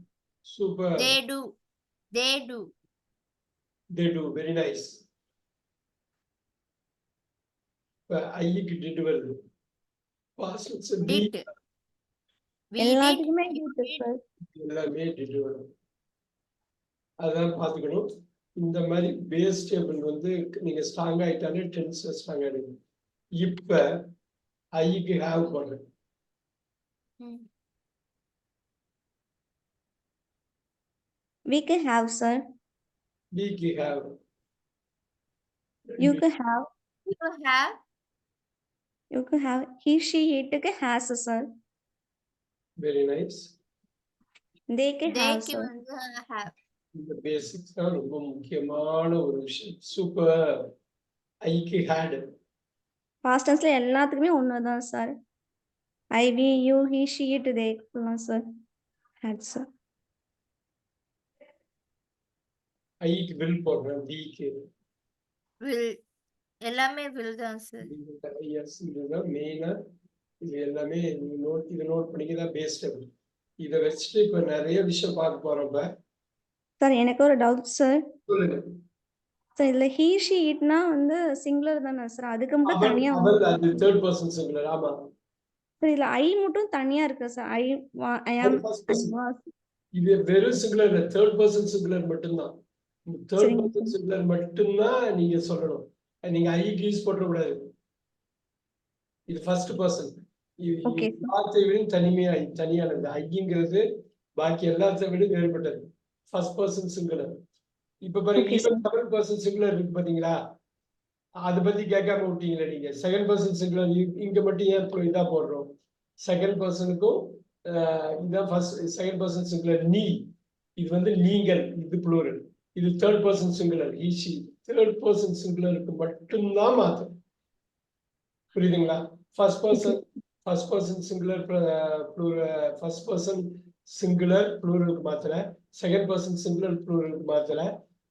Super. They do. They do. They do. Very nice. I did well. Past it's a Did. did. We did. எல்லாத்துக்குமே You did did. sir. எல்லாமே did well. அதான் பார்த்துக்கணும். இந்த மாதிரி base table வந்து நீங்க strong ஆயிட்டாலே tense strong ஆயிடுங்க. இப்ப ஐக்கு ஹேவ் போடுறேன். Hmm. We can have sir. பிக்கு have. You can have, You have. you can have, he, she, it can has sir. Very nice. They can They have sir. can have. இந்த basics தான் ரொம்ப முக்கியமான ஒரு விஷயம். Super. ஐக்கு had. Past tenseல எல்லாத்துக்குமே ஒண்ணுதான் sir. I, we, you, he, she, it, they சொல்லலாம் சார். had sir. ஐக்கு வில் போடுறேன். பிக்கு Will. எல்லாமே will தான் sir. எஸ். இதுதான் மெயினா. இது எல்லாமே இதை நோட் பண்ணிக்கதான் பேஸ் டேபிள். இதை வச்சுட்டு இப்ப நிறைய விஷயம் பார்க்க போறப்ப சார் எனக்கு ஒரு டவுட் சார். சொல்லுங்க. சார் இதுல he, she, itனா வந்து சிங்குலர் தானே சார்? அதுக்கு மட்டும் அவள் தனியா அவள் அது தேர்ட் பர்சன் சிங்குலர். ஆமா. சார் இதுல ஐ மட்டும் தனியா இருக்கு sir. I am, first I person. was. இது வெறும் சிங்குலர் இல்ல, தேர்ட் பர்சன் சிங்குலர் மட்டும்தான். தேர்ட் சரிங்க பர்சன் சிங்குலர் மட்டும்தான் நீங்க சொல்லணும். நீங்க ஐ யூஸ் போட கூடாது. இது ஃபர்ஸ்ட் பர்சன். Okay. வார்த்தை விட தனியானது. ஐங்கிறது பாக்கி எல்லாத்த விட வேறுபட்டது. First person singular. இப்ப பாருங்க, Okay, sir. Even third person singular இருக்கு பாத்தீங்களா? அதை பத்தி கேட்காம விட்டீங்களா நீங்க? செகண்ட் பர்சன் சிங்குலர் இங்க மட்டும் ஏன் இதா போடுறோம்? செகண்ட் பர்சனுக்கும் இதான் ஃபர்ஸ்ட் செகண்ட் பர்சன் சிங்குலர். நீ இது வந்து நீங்கள், இது ப்ளூரல். இது third person singular easy. Third person சிங்குலருக்கு மட்டும்தான் மாத்தும். புரியுதுங்களா? First person singular first person singular ப்ளூரலுக்கு மாத்தல, செகண்ட் பர்சன் சிங்குலர் ப்ளூரலுக்கு மாத்தல,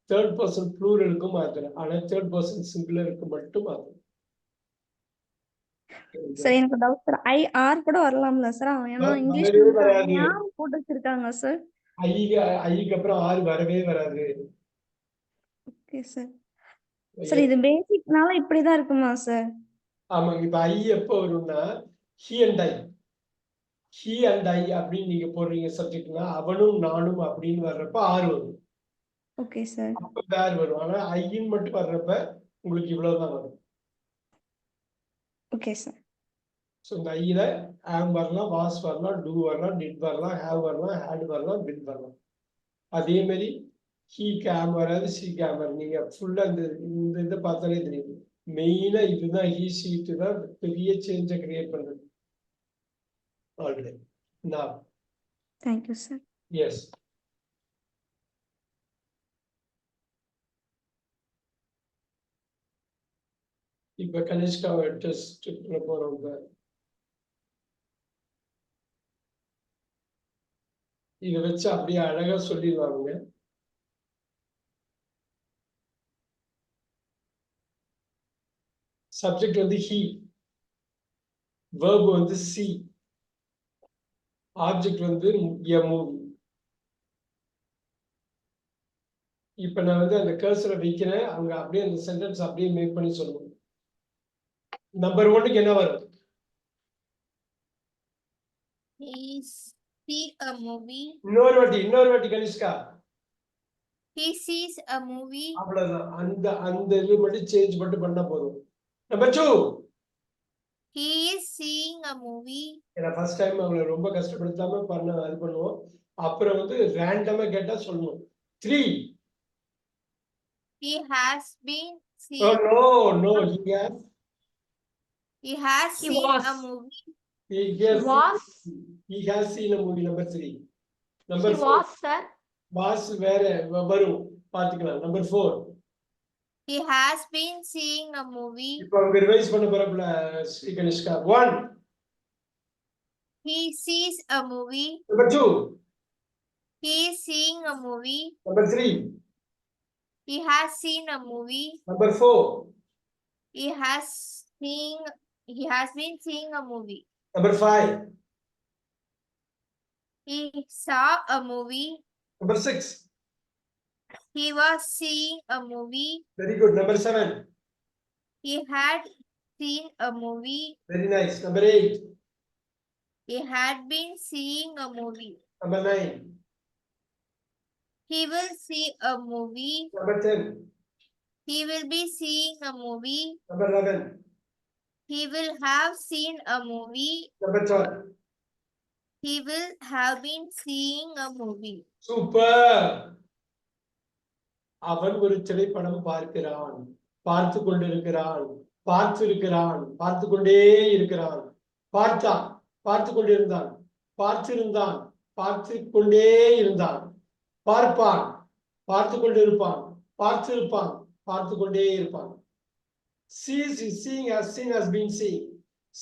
தேர்ட் பர்சன் ப்ளூரலுக்கும் மாத்தல. ஆனா தேர்ட் பர்சன் சிங்குலருக்கு மட்டும் மாத்தல. சார் எனக்கு டவுட் சார். ஐ ஆர் கூட வரலாம்ல சார்? ஏன்னா இங்கிலீஷ் வரவே வராது. போட்டு வச்சிருக்காங்க சார். ஐக்கு அப்புறம் ஆறு வரவே வராது. Okay sir. சார் இது பேசிக்னால இப்படிதான் இருக்குமா சார்? ஆமாங்க. இப்ப ஐ எப்ப வரும்னா he and I. He and I அப்படின்னு நீங்க போடுறீங்க சப்ஜெக்ட்னா, அவனும் நானும் அப்படின்னு வர்றப்ப ஆறு வரும். Okay sir. அப்ப வேர் வரும். ஆனா ஐன்னு மட்டும் வர்றப்ப உங்களுக்கு இவ்வளவுதான் வரும். Okay sir. ஸோ இந்த ஐயில ஆம் வரலாம், வாஸ் வரலாம், டூ வரலாம், டிட் வரலாம், ஹேவ் வரலாம், ஹேட் வரலாம், பிட் வரலாம். அதே மாதிரி ஹீக்கு ஆம் வராது, ஷீக்கு ஆம் வராது. நீங்க ஃபுல்லா இந்த இதை பார்த்தாலே தெரியும். மெயினா இதுதான் ஹீ ஷீட்டு தான் பெரிய சேஞ்சை கிரியேட் பண்றது. Already now. Thank you, sir. Yes. இப்ப கனிஷ்காவை டெஸ்ட் போறோம். இதை வச்சு அப்படியே அழகா சொல்லிடுவாங்க. சப்ஜெக்ட் வந்து he, verb வந்து see, ஆப்ஜெக்ட் வந்து a movie. இப்ப நான் வந்து அந்த கர்சரை வைக்கிறேன், அவங்க அப்படியே அந்த சென்டென்ஸ் அப்படியே மேக் பண்ணி சொல்லணும். நம்பர் 1க்கு என்ன வரும்? He see a movie. இன்னொரு வாட்டி Kanishka. He sees a movie. அவ்வளவுதான். அந்த இது மட்டும் சேஞ்ச் மட்டும் பண்ணா போதும். Number 2. He is seeing a movie. ஏன்னா ஃபர்ஸ்ட் டைம் அவங்களை ரொம்ப கஷ்டப்படுத்தாம அது பண்ணுவோம். அப்புறம் வந்து ரேண்டமா கேட்டா சொல்லணும். 3. He has been Oh, seeing. no, He has He seen was. a movie. he has seen a movie. Number 3. Number He 4. was, sir. Was வேற வரும் பாத்துக்கலாம். Number 4. He has been seeing a movie. இப்போ அவங்க revise பண்ண போறப்பல Sri Kanishka. 1. He sees a movie. Number 2. He is seeing a movie. Number 3. He has seen a movie. Number 4. He has been seeing a movie. Number 5. He saw a movie. Number 6. He was seeing a movie. Very good. Number 7. He had seen a movie. Very nice. Number 8. He had been seeing a movie. Number 9. He will see a movie. Number 10. He will be seeing a movie. Number 11. He will have seen a movie. Number 12. He will have been seeing a movie. Super. அவன் ஒரு திரைப்படம் பார்க்கிறான், பார்த்து கொண்டிருக்கிறான், பார்த்து கொண்டே இருக்கிறான், பார்த்தான், பார்த்து கொண்டிருந்தான், பார்த்திருந்தான், பார்த்து கொண்டே இருந்தான், பார்ப்பான், பார்த்து கொண்டிருப்பான், பார்த்திருப்பான், பார்த்து கொண்டே இருப்பான். Sees is seeing, has seen, has been seeing.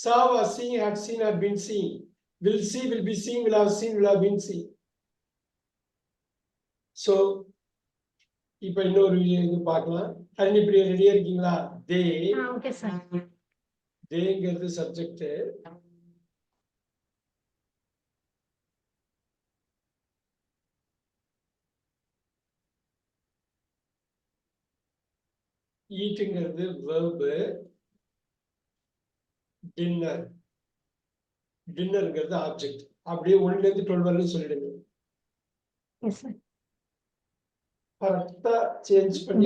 Saw was seeing, had seen, had been seeing. Will see, will be seeing, will have seen, will have been seeing. So இப்ப இன்னொரு இது பார்க்கலாம். ஹரிணி பிரியா ரெடியா இருக்கீங்களா? தே. Okay, sir. தேங்கிறது subject. ஈட்டுங்கிறது verb. டின்னர்ங்கிறது object. அப்படியே 1ல இருந்து 12 வரையும் சொல்லிடுங்க. Yes, sir. கரெக்டா சேஞ்ச் பண்ணி.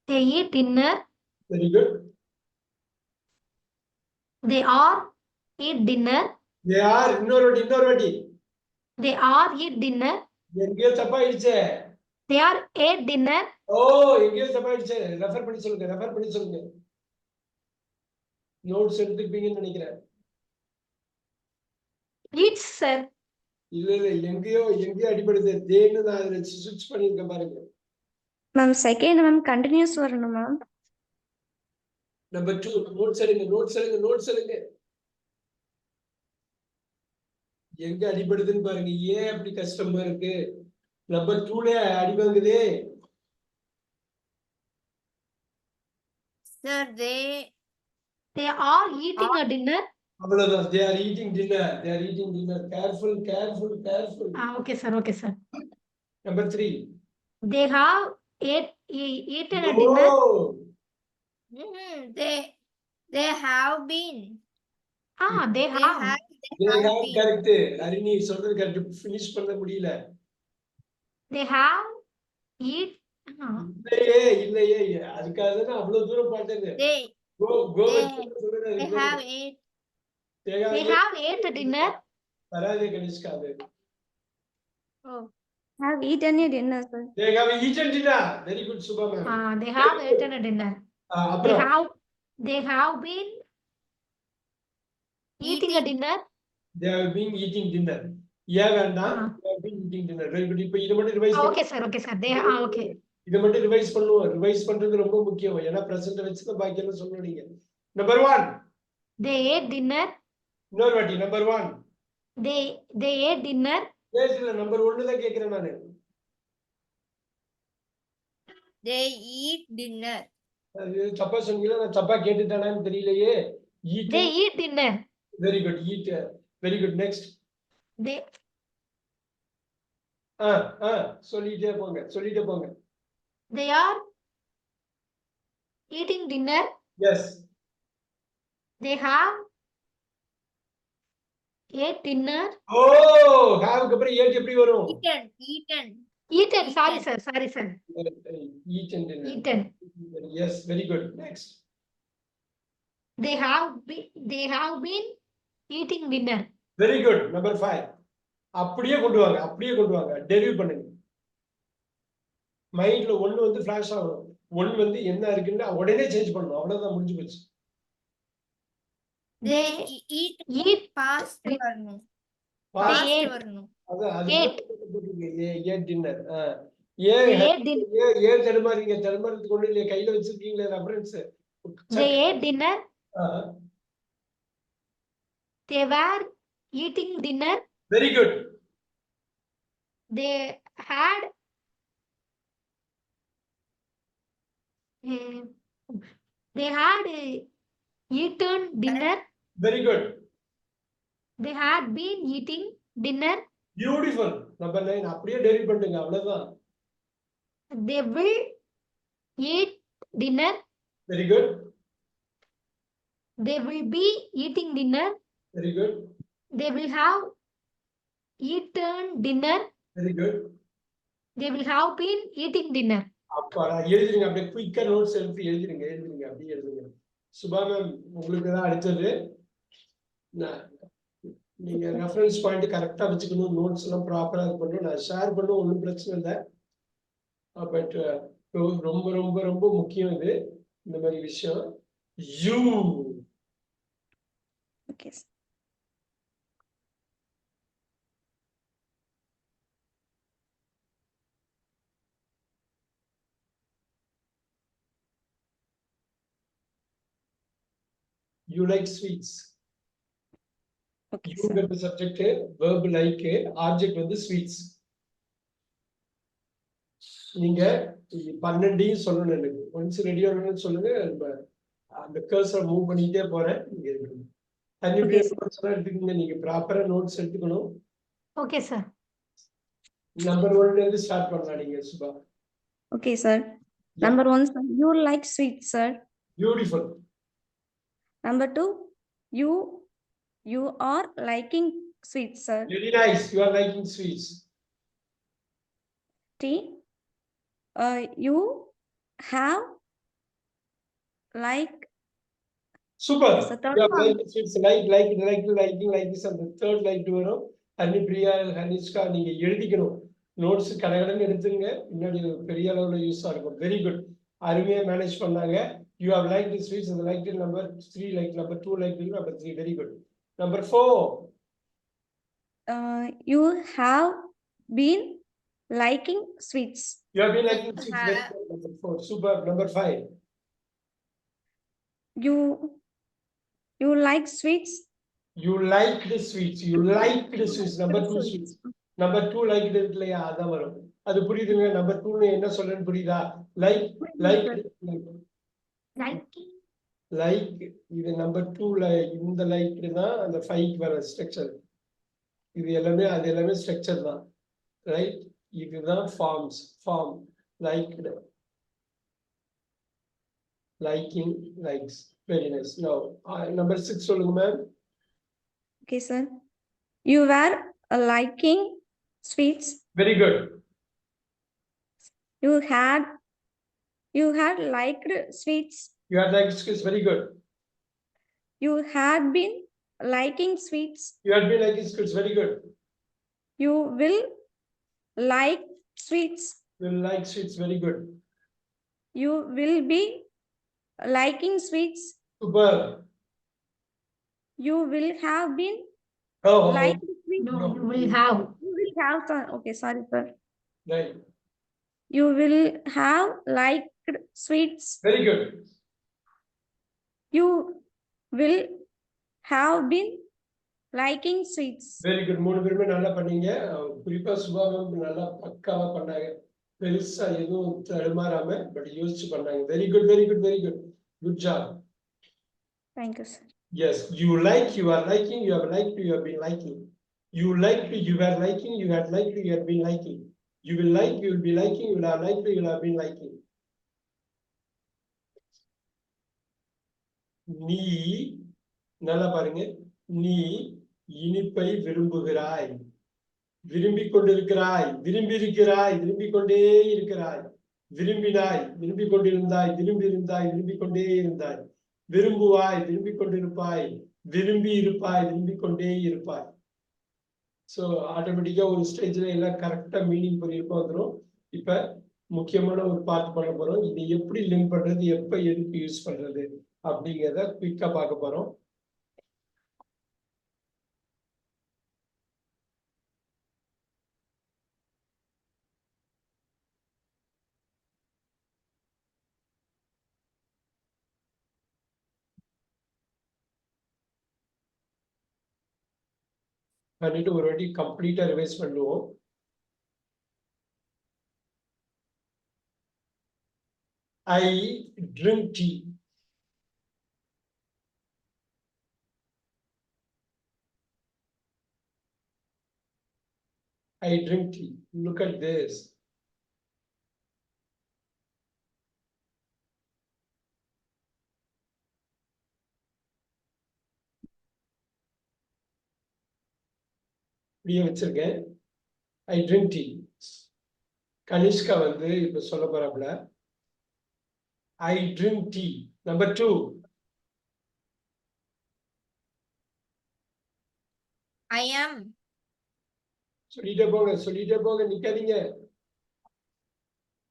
They eat dinner. Very good. They are eat dinner. They are. இன்னொரு வாட்டி. They are eat dinner. எங்கேயோ தப்பாயிடுச்சே. They are ate dinner. ஓ, எங்கேயோ தப்பாயிடுச்சே. ரெஃபர் பண்ணி சொல்லுங்க. நோட்ஸ் எடுத்துப்பீங்கன்னு நினைக்கிறேன். Eats, sir. இல்ல எங்கேயோ அடிபடுது. தேன்னு நான் அதுல ஸ்விட்ச் பண்ணிருக்கேன் பாருங்க. மேம் செகண்ட் மேம் கண்டினியூஸ் வரணும் மேம். நம்பர் 2. நோட்ஸ் எடுங்க. எங்க அடிபடுதுன்னு பாருங்க. ஏன் அப்படி கஷ்டமா இருக்கு? நம்பர் 2ல அடி வாங்குதே. Sir, They are eating a dinner. அவ்வளவுதான். they are eating dinner. Careful. Okay, sir. Number 3. They have eaten a dinner. they have been. They have. They have been. correct. Harini சொல்றது கரெக்ட். finish பண்ண முடியல. They have eat. இல்லையே அதுக்காக தான் அவ்வளவு தூரம் பார்த்தேங்க. go They have ate. They have ate a dinner. பராஜய Kanishka. Oh. Have eaten a dinner, sir. They have eaten dinner. Very good, Subha ma'am. They have eaten a dinner. அப்புறம் They have been eating a dinner. they have been eating dinner. ஏன் வேண்டாம்? They have been eating dinner. Very good. இப்போ இது மட்டும் revise Okay, sir. Okay, sir. They okay. இதை மட்டும் revise பண்ணுவோம். Revise பண்றது ரொம்ப முக்கியம். ஏன்னா பிரசன்ட் வச்சு தான் பாக்கி எல்லாம் சொல்லணும் நீங்க. நம்பர் 1. They ate dinner. இன்னொரு வாட்டி நம்பர் 1. They ate dinner. இல்ல நம்பர் 1 தான் கேக்குறேன் நானு. They eat dinner. அது தப்பா சொன்னீங்களா? நான் தப்பா கேட்டுட்டானான்னு தெரியலையே. Eat. They eat dinner. Very good. Eat. Very good. Next. They சொல்லிட்டே போங்க. they are eating dinner. Yes. They have ate dinner. have க்கு அப்புறம் ate எப்படி வரும்? Eaten. Sorry, sir. Eaten dinner. Eaten. Yes, very good. Next. They have been eating dinner. Very good. Number 5. அப்படியே கொண்டு வாங்க. Derive பண்ணுங்க. மைண்ட்ல ஒன்னு வந்து ஃபிளாஷ் ஆகணும். ஒன்னு வந்து என்ன இருக்குன்னு உடனே சேஞ்ச் பண்ணணும். அவ்வளவுதான், முடிஞ்சு போச்சு. They eat past வரணும். Past வரணும். அது ate dinner. ஏன் தடுமாறதுக்கு ஒண்ணு இல்லையா? கையில வச்சிருக்கீங்களே reference. They ate dinner. They were eating dinner. Very good. They had eaten dinner. Very good. They had been eating dinner. Beautiful. Number 9. அப்படியே டெரிவ் பண்ணுங்க. அவ்வளவுதான். They will eat dinner. Very good. They will be eating dinner. Very good. They will have eaten dinner. Very good. They will have been eating dinner. அப்பா எழுதுறீங்க. அப்படியே குயிக்கா notes எடுத்து எழுதுறீங்க. அப்படியே எழுதுங்க. சுபா மேம், உங்களுக்கு தான் அடுத்தது. நீங்க ரெஃபரன்ஸ் பாயிண்ட் கரெக்டா வச்சுக்கணும். நோட்ஸ் எல்லாம் ப்ராப்பரா இது பண்ணணும். நான் ஷேர் பண்ண ஒன்றும் பிரச்சனை இல்லை. பட் ரொம்ப ரொம்ப ரொம்ப முக்கியம் இது, இந்த மாதிரி விஷயம். You. Okay, sir. You like sweets. Okay, You sir. get the subject, verb like, object வந்து sweets. நீங்க 12 சொல்லணும் எனக்கு. ஒன்ஸ் ரெடி ஆகணும்னு சொல்லுங்க. அந்த கர்சர் மூவ் பண்ணிட்டே போறேன். நீங்க இருக்கணும். எடுத்துக்கீங்க. நீங்க ப்ராப்பரா நோட்ஸ் எடுத்துக்கணும். Okay, sir. நம்பர் 1 இருந்து ஸ்டார்ட் பண்ணலாம் நீங்க Subha. Okay, sir. Number 1, sir. You like sweets, sir. Beautiful. Number 2, you are liking sweets, sir. Very nice. You are liking sweets. 3, you have like. Super. Yes, the third You have one. liking sweets. Liking this and the third like to வரும். ஹனிப்ரியா, ஹனிஷ்கா, நீங்க எழுதிக்கணும். Notes கடகடன்னு எடுத்துங்க. முன்னாடி பெரிய அளவுல யூஸா இருக்கும். Very good. அருமையா மேனேஜ் பண்ணாங்க. You have liked the sweets and liked it number 3, like number 2, like number 3. Very good. Number 4. You have been liking sweets. You have been liking sweets. Very good. Number 4. Super. Number 5. You like sweets. You like the sweets. You like the sweets. Number 2 sweets. Number 2 like it இல்லையா? அதான் வரும். அது புரியுதுங்க. Number 2 என்ன சொல்றேன்னு புரியுதா? Like. இது number 2ல இந்த லைக் தான் அந்த 5க்கு வர ஸ்ட்ரக்சர். இது எல்லாமே அது எல்லாமே ஸ்ட்ரக்சர் தான். ரைட்? இதுதான் form. Liked, liking, likes. Very nice. Now number 6 சொல்லுங்க ma'am. Okay, sir. You were liking sweets. Very good. You had liked sweets. You had liked sweets. Very good. You had been liking sweets. You had been liking sweets. Very good. You will like sweets. You will like sweets. Very good. You will be liking sweets. Super. You will have been Oh, Like sweets. No, No. you will have. You will have some. Okay, sorry, sir. right. You will have liked sweets. Very good. You will have been liking sweets. Very good. 3 பேருமே நல்லா பண்ணீங்க. குறிப்பா Subha ma'am நல்லா பக்காவா பண்ணாங்க. பெருசா எதுவும் தடுமாறாம but யோசிச்சு பண்ணாங்க. Very good, very good, very good. Good job. Thank you, sir. Yes, you like, you are liking, you have liked, you have been liking. You liked, you were liking, you had liked, you had been liking. You will like, you will be liking, you will have liked, you will have been liking. நீ நல்லா பாருங்க. நீ இனிப்பை விரும்புகிறாய், விரும்பிக் கொண்டிருக்கிறாய், விரும்பி இருக்கிறாய், விரும்பிக் கொண்டே இருக்கிறாய், விரும்பினாய், விரும்பிக் கொண்டிருந்தாய், விரும்பி இருந்தாய், விரும்பிக் கொண்டே இருந்தாய், விரும்புவாய், விரும்பிக் கொண்டிருப்பாய், விரும்பி இருப்பாய், விரும்பிக் கொண்டே இருப்பாய். ஸோ ஆட்டோமேட்டிக்கா ஒரு ஸ்டேஜ்ல எல்லாம் கரெக்டா மீனிங் புரியிருப்பா வந்துடும். இப்ப முக்கியமான ஒரு பார்ட் பண்ண போறோம். இதை எப்படி லிங்க் பண்றது, எப்ப எதுக்கு யூஸ் பண்றது அப்படிங்கிறத குயிக்கா பார்க்க போறோம். பண்ணிட்டு ஒரு வாட்டி கம்ப்ளீட்டா ரிவைஸ் பண்ணுவோம். I drink tea. I drink tea. Look at this. இப்படியே வச்சிருக்கேன். I drink tea. கனிஷ்கா வந்து இப்ப சொல்ல போறாப்ல. I drink tea. Number 2. I am. சொல்லிட்டே போங்க, நிக்காதீங்க.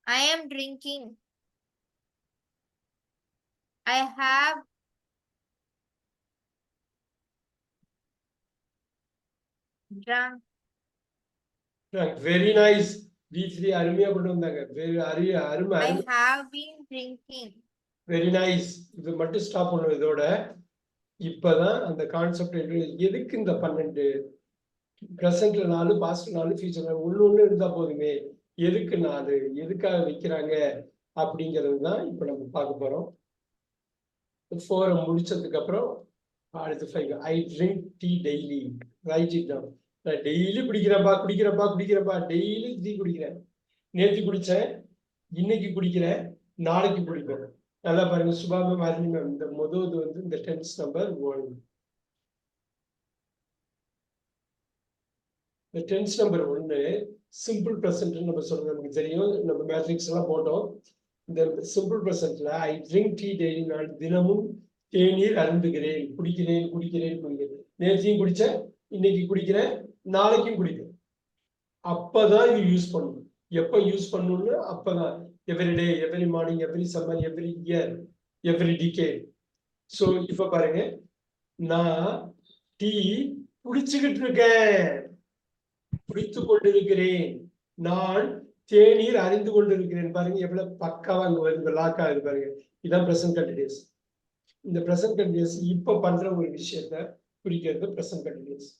I am drinking. I have. Drunk. Very nice. V3 அருமையா கொண்டு வந்தாங்க. அருமை. I have been drinking. Very nice. இது மட்டும் ஸ்டாப் பண்ணுவோம் இதோட. இப்பதான் அந்த கான்செப்ட் எதுக்கு இந்த 12 பிரசன்ட்ல 4, பாஸ்ட் 4, ஃபியூச்சர்ல ஒண்ணு இருந்தா போதுமே, எதுக்கு 4, எதுக்காக வைக்கிறாங்க அப்படிங்கிறது தான் இப்ப நம்ம பார்க்க போறோம். 4 முடிச்சதுக்கு அப்புறம் அடுத்து 5. I drink tea daily. Write it down. நான் டெய்லி குடிக்கிறேன்ப்பா, டெய்லி டீ குடிக்கிறேன். நேற்று குடிச்சேன், இன்னைக்கு குடிக்கிறேன், நாளைக்கு குடிப்பேன். நல்லா பாருங்க. சுபாம மாதிரி மேம் இந்த முதல் வந்து இந்த டென்ஸ் நம்பர் 1. இந்த டென்ஸ் நம்பர் 1 சிம்பிள் ப்ரெசன்ட் நம்ம சொல்றோம். நமக்கு தெரியும், நம்ம மேட்ரிக்ஸ் எல்லாம் போட்டோம். இந்த சிம்பிள் ப்ரெசன்ட்ல ஐ ட்ரிங்க் டீ டெய்லி, நான் தினமும் தேநீர் அருந்துகிறேன், குடிக்கிறேன். நேற்றையும் குடிச்சேன், இன்னைக்கு குடிக்கிறேன், நாளைக்கும் குடிக்கிறேன். அப்பதான் இது யூஸ் பண்ணணும். எப்ப யூஸ் பண்ணணும்னு அப்பதான். Every day, every morning, every summer, every year, every decade. So இப்ப பாருங்க, நான் டீ குடிச்சுக்கிட்டு இருக்கேன், குடித்து கொண்டிருக்கிறேன். நான் தேநீர் அறிந்து கொண்டிருக்கிறேன். பாருங்க எவ்வளவு பக்காவா அங்க வருது, லாக் ஆகுது பாருங்க. இதான் பிரசன்ட் கண்டினியூஸ். இந்த பிரசன்ட் கண்டினியூஸ் இப்ப பண்ற ஒரு விஷயத்த குறிக்கிறது பிரசன்ட் கண்டினியூஸ்.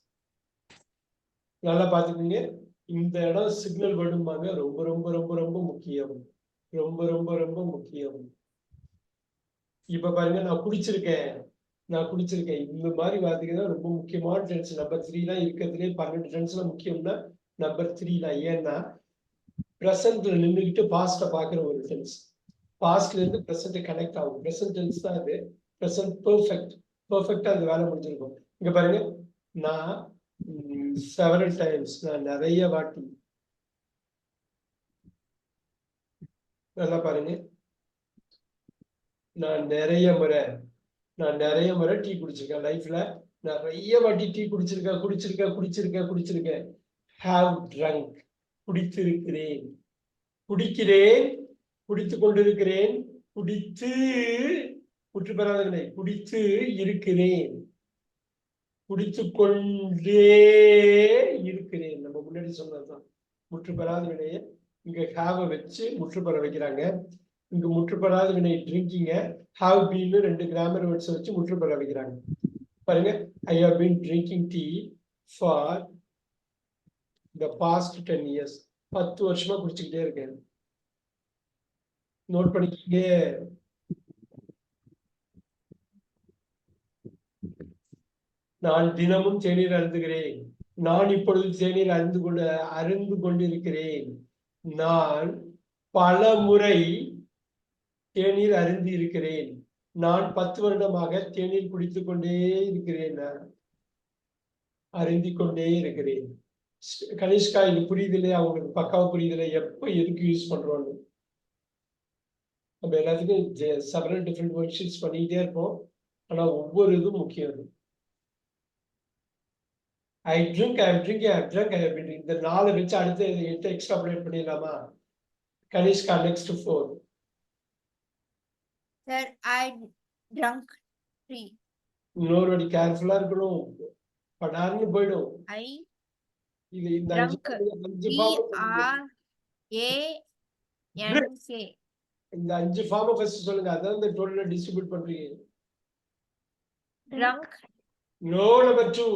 நல்லா பாத்துக்கோங்க. இந்த இடம் சிக்னல் வேர்டும்பாங்க. ரொம்ப ரொம்ப ரொம்ப ரொம்ப முக்கியம். ரொம்ப ரொம்ப ரொம்ப முக்கியம். இப்ப பாருங்க, நான் குடிச்சிருக்கேன். இந்த மாதிரி வார்த்தைக்கு ரொம்ப முக்கியமான டென்ஸ். நம்பர் 3 தான் இருக்கிறதுலே 12 டென்ஸ்ல முக்கியம்னா நம்பர் 3 தான். ஏன்னா பிரசன்ட்ல நின்றுகிட்டு பாஸ்ட பாக்குற ஒரு டென்ஸ். பாஸ்ட்ல இருந்து பிரசன்ட் கனெக்ட் ஆகும். பிரசன்ட் டென்ஸ் தான் அது. பிரசன்ட் பெர்ஃபெக்டா அந்த வேலை முடிஞ்சிருக்கும். இங்க பாருங்க, நான் several times, நான் நிறைய வாட்டி. நல்லா பாருங்க, நான் நிறைய முறை டீ குடிச்சிருக்கேன். லைஃப்ல நிறைய வாட்டி டீ குடிச்சிருக்கேன். have drunk, குடித்திருக்கிறேன், குடிக்கிறேன், குடித்துக் கொண்டிருக்கிறேன், குடித்து இருக்கிறேன். குடித்துக் கொண்டே இருக்கிறேன். நம்ம முன்னாடி சொன்னதுதான் முற்று பெறாத வினையை இங்க ஹாவ வச்சு முற்று பெற வைக்கிறாங்க. இங்க முற்று பெறாத வினை ட்ரிங்கிங்க ஹாவ் பீன்னு 2 கிராமர் வேர்ட்ஸ் வச்சு முற்று பெற வைக்கிறாங்க. பாருங்க, I have been drinking tea for the past 10 years. 10 வருஷமா குடிச்சுக்கிட்டே இருக்கேன். நோட் பண்ணிக்கிங்க. நான் தினமும் தேநீர் அருந்துகிறேன். நான் இப்பொழுது தேநீர் அருந்து கொண்டிருக்கிறேன். நான் பல முறை தேநீர் அருந்தி இருக்கிறேன். நான் 10 வருடமாக தேநீர் குடித்துக் கொண்டே இருக்கிறேன். அருந்தி கொண்டே இருக்கிறேன். கனிஷ்கா, இது புரியுது இல்லையா? அவங்களுக்கு பக்காவா புரியுது இல்லையா எப்ப எதுக்கு யூஸ் பண்றோம்னு? நம்ம எல்லாத்துக்கும் செவரல் டிஃப்ரெண்ட் ஒர்க் ஷீட்ஸ் பண்ணிக்கிட்டே இருப்போம். ஆனா ஒவ்வொரு இதுவும் முக்கியம். ஐ ட்ரிங்க், ஐ ட்ரிங்க், ஐ ட்ரிங்க், ஐ ட்ரிங்க். இந்த 4 வச்சு அடுத்து 8 எக்ஸ்ட்ராபுலேட் பண்ணிடலாமா? Kanishka, next 4. Sir, I drunk tea. இன்னொரு வாட்டி கேர்ஃபுல்லா இருக்கணும். படார்னு போயிடும். I இது இந்த drunk. 5 ஃபார்ம். D-R-A-N-K. இந்த 5 ஃபார்ம் ஃபர்ஸ்ட் சொல்லுங்க. அதான் இந்த டோட்டலா டிஸ்ட்ரிபியூட் பண்றீங்க. Drunk. No, number 2.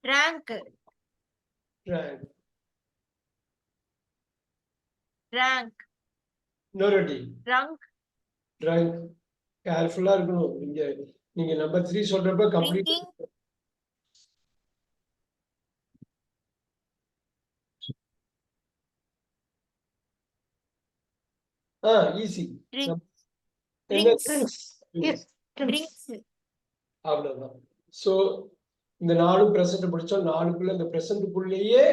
Drank. Drank. Drank. இன்னொரு வாட்டி Drunk. ட்ரங்க். கேர்ஃபுல்லா இருக்கணும். நீங்க நம்பர் 3 சொல்றப்ப கம்ப்ளீட். Drinking. ஈஸி. Drink. என்ன? Drinks. Yes. Drinks. அவ்வளவுதான். சோ இந்த 4 பிரசன்ட் படிச்சோம். 4க்குள்ள இந்த பிரசன்ட்க்குள்ளேயே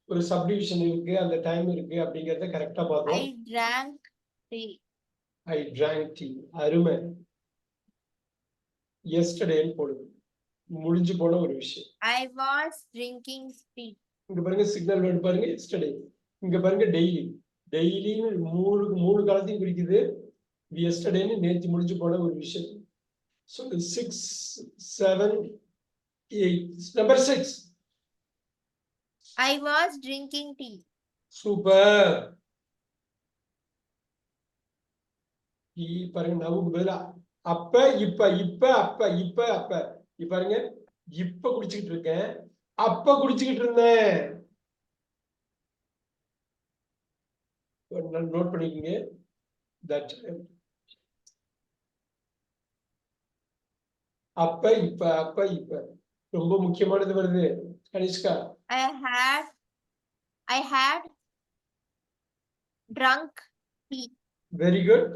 ஒரு சப்டிவிஷன் இருக்கு, அந்த டைம் இருக்கு அப்படிங்கறத கரெக்டா பார்த்தோம். I drank tea. I drank tea. அருமை. எஸ்டர்டேன்னு போடுது. முடிஞ்சு போன ஒரு விஷயம். I was drinking tea. இங்க பாருங்க, சிக்னல் வேர்டு பாருங்க, எஸ்டர்டே. இங்க பாருங்க, டெய்லி. டெய்லின்னு 3 காலத்தையும் குறிக்குது. எஸ்டர்டேன்னு நேற்று முடிஞ்சு போன ஒரு விஷயம். So 6, 7, 8. Number 6. I was drinking tea. Super. பாருங்க, நவுக்கு பதிலா அப்ப இப்ப இப்ப அப்ப இப்ப அப்ப. பாருங்க, இப்ப குடிச்சுக்கிட்டு இருக்கேன், அப்ப குடிச்சுக்கிட்டு இருந்தேன். நோட் பண்ணிக்கங்க. தட் அப்ப இப்ப அப்ப இப்ப ரொம்ப முக்கியமானது வருது. Kanishka, I had drunk tea. Very good.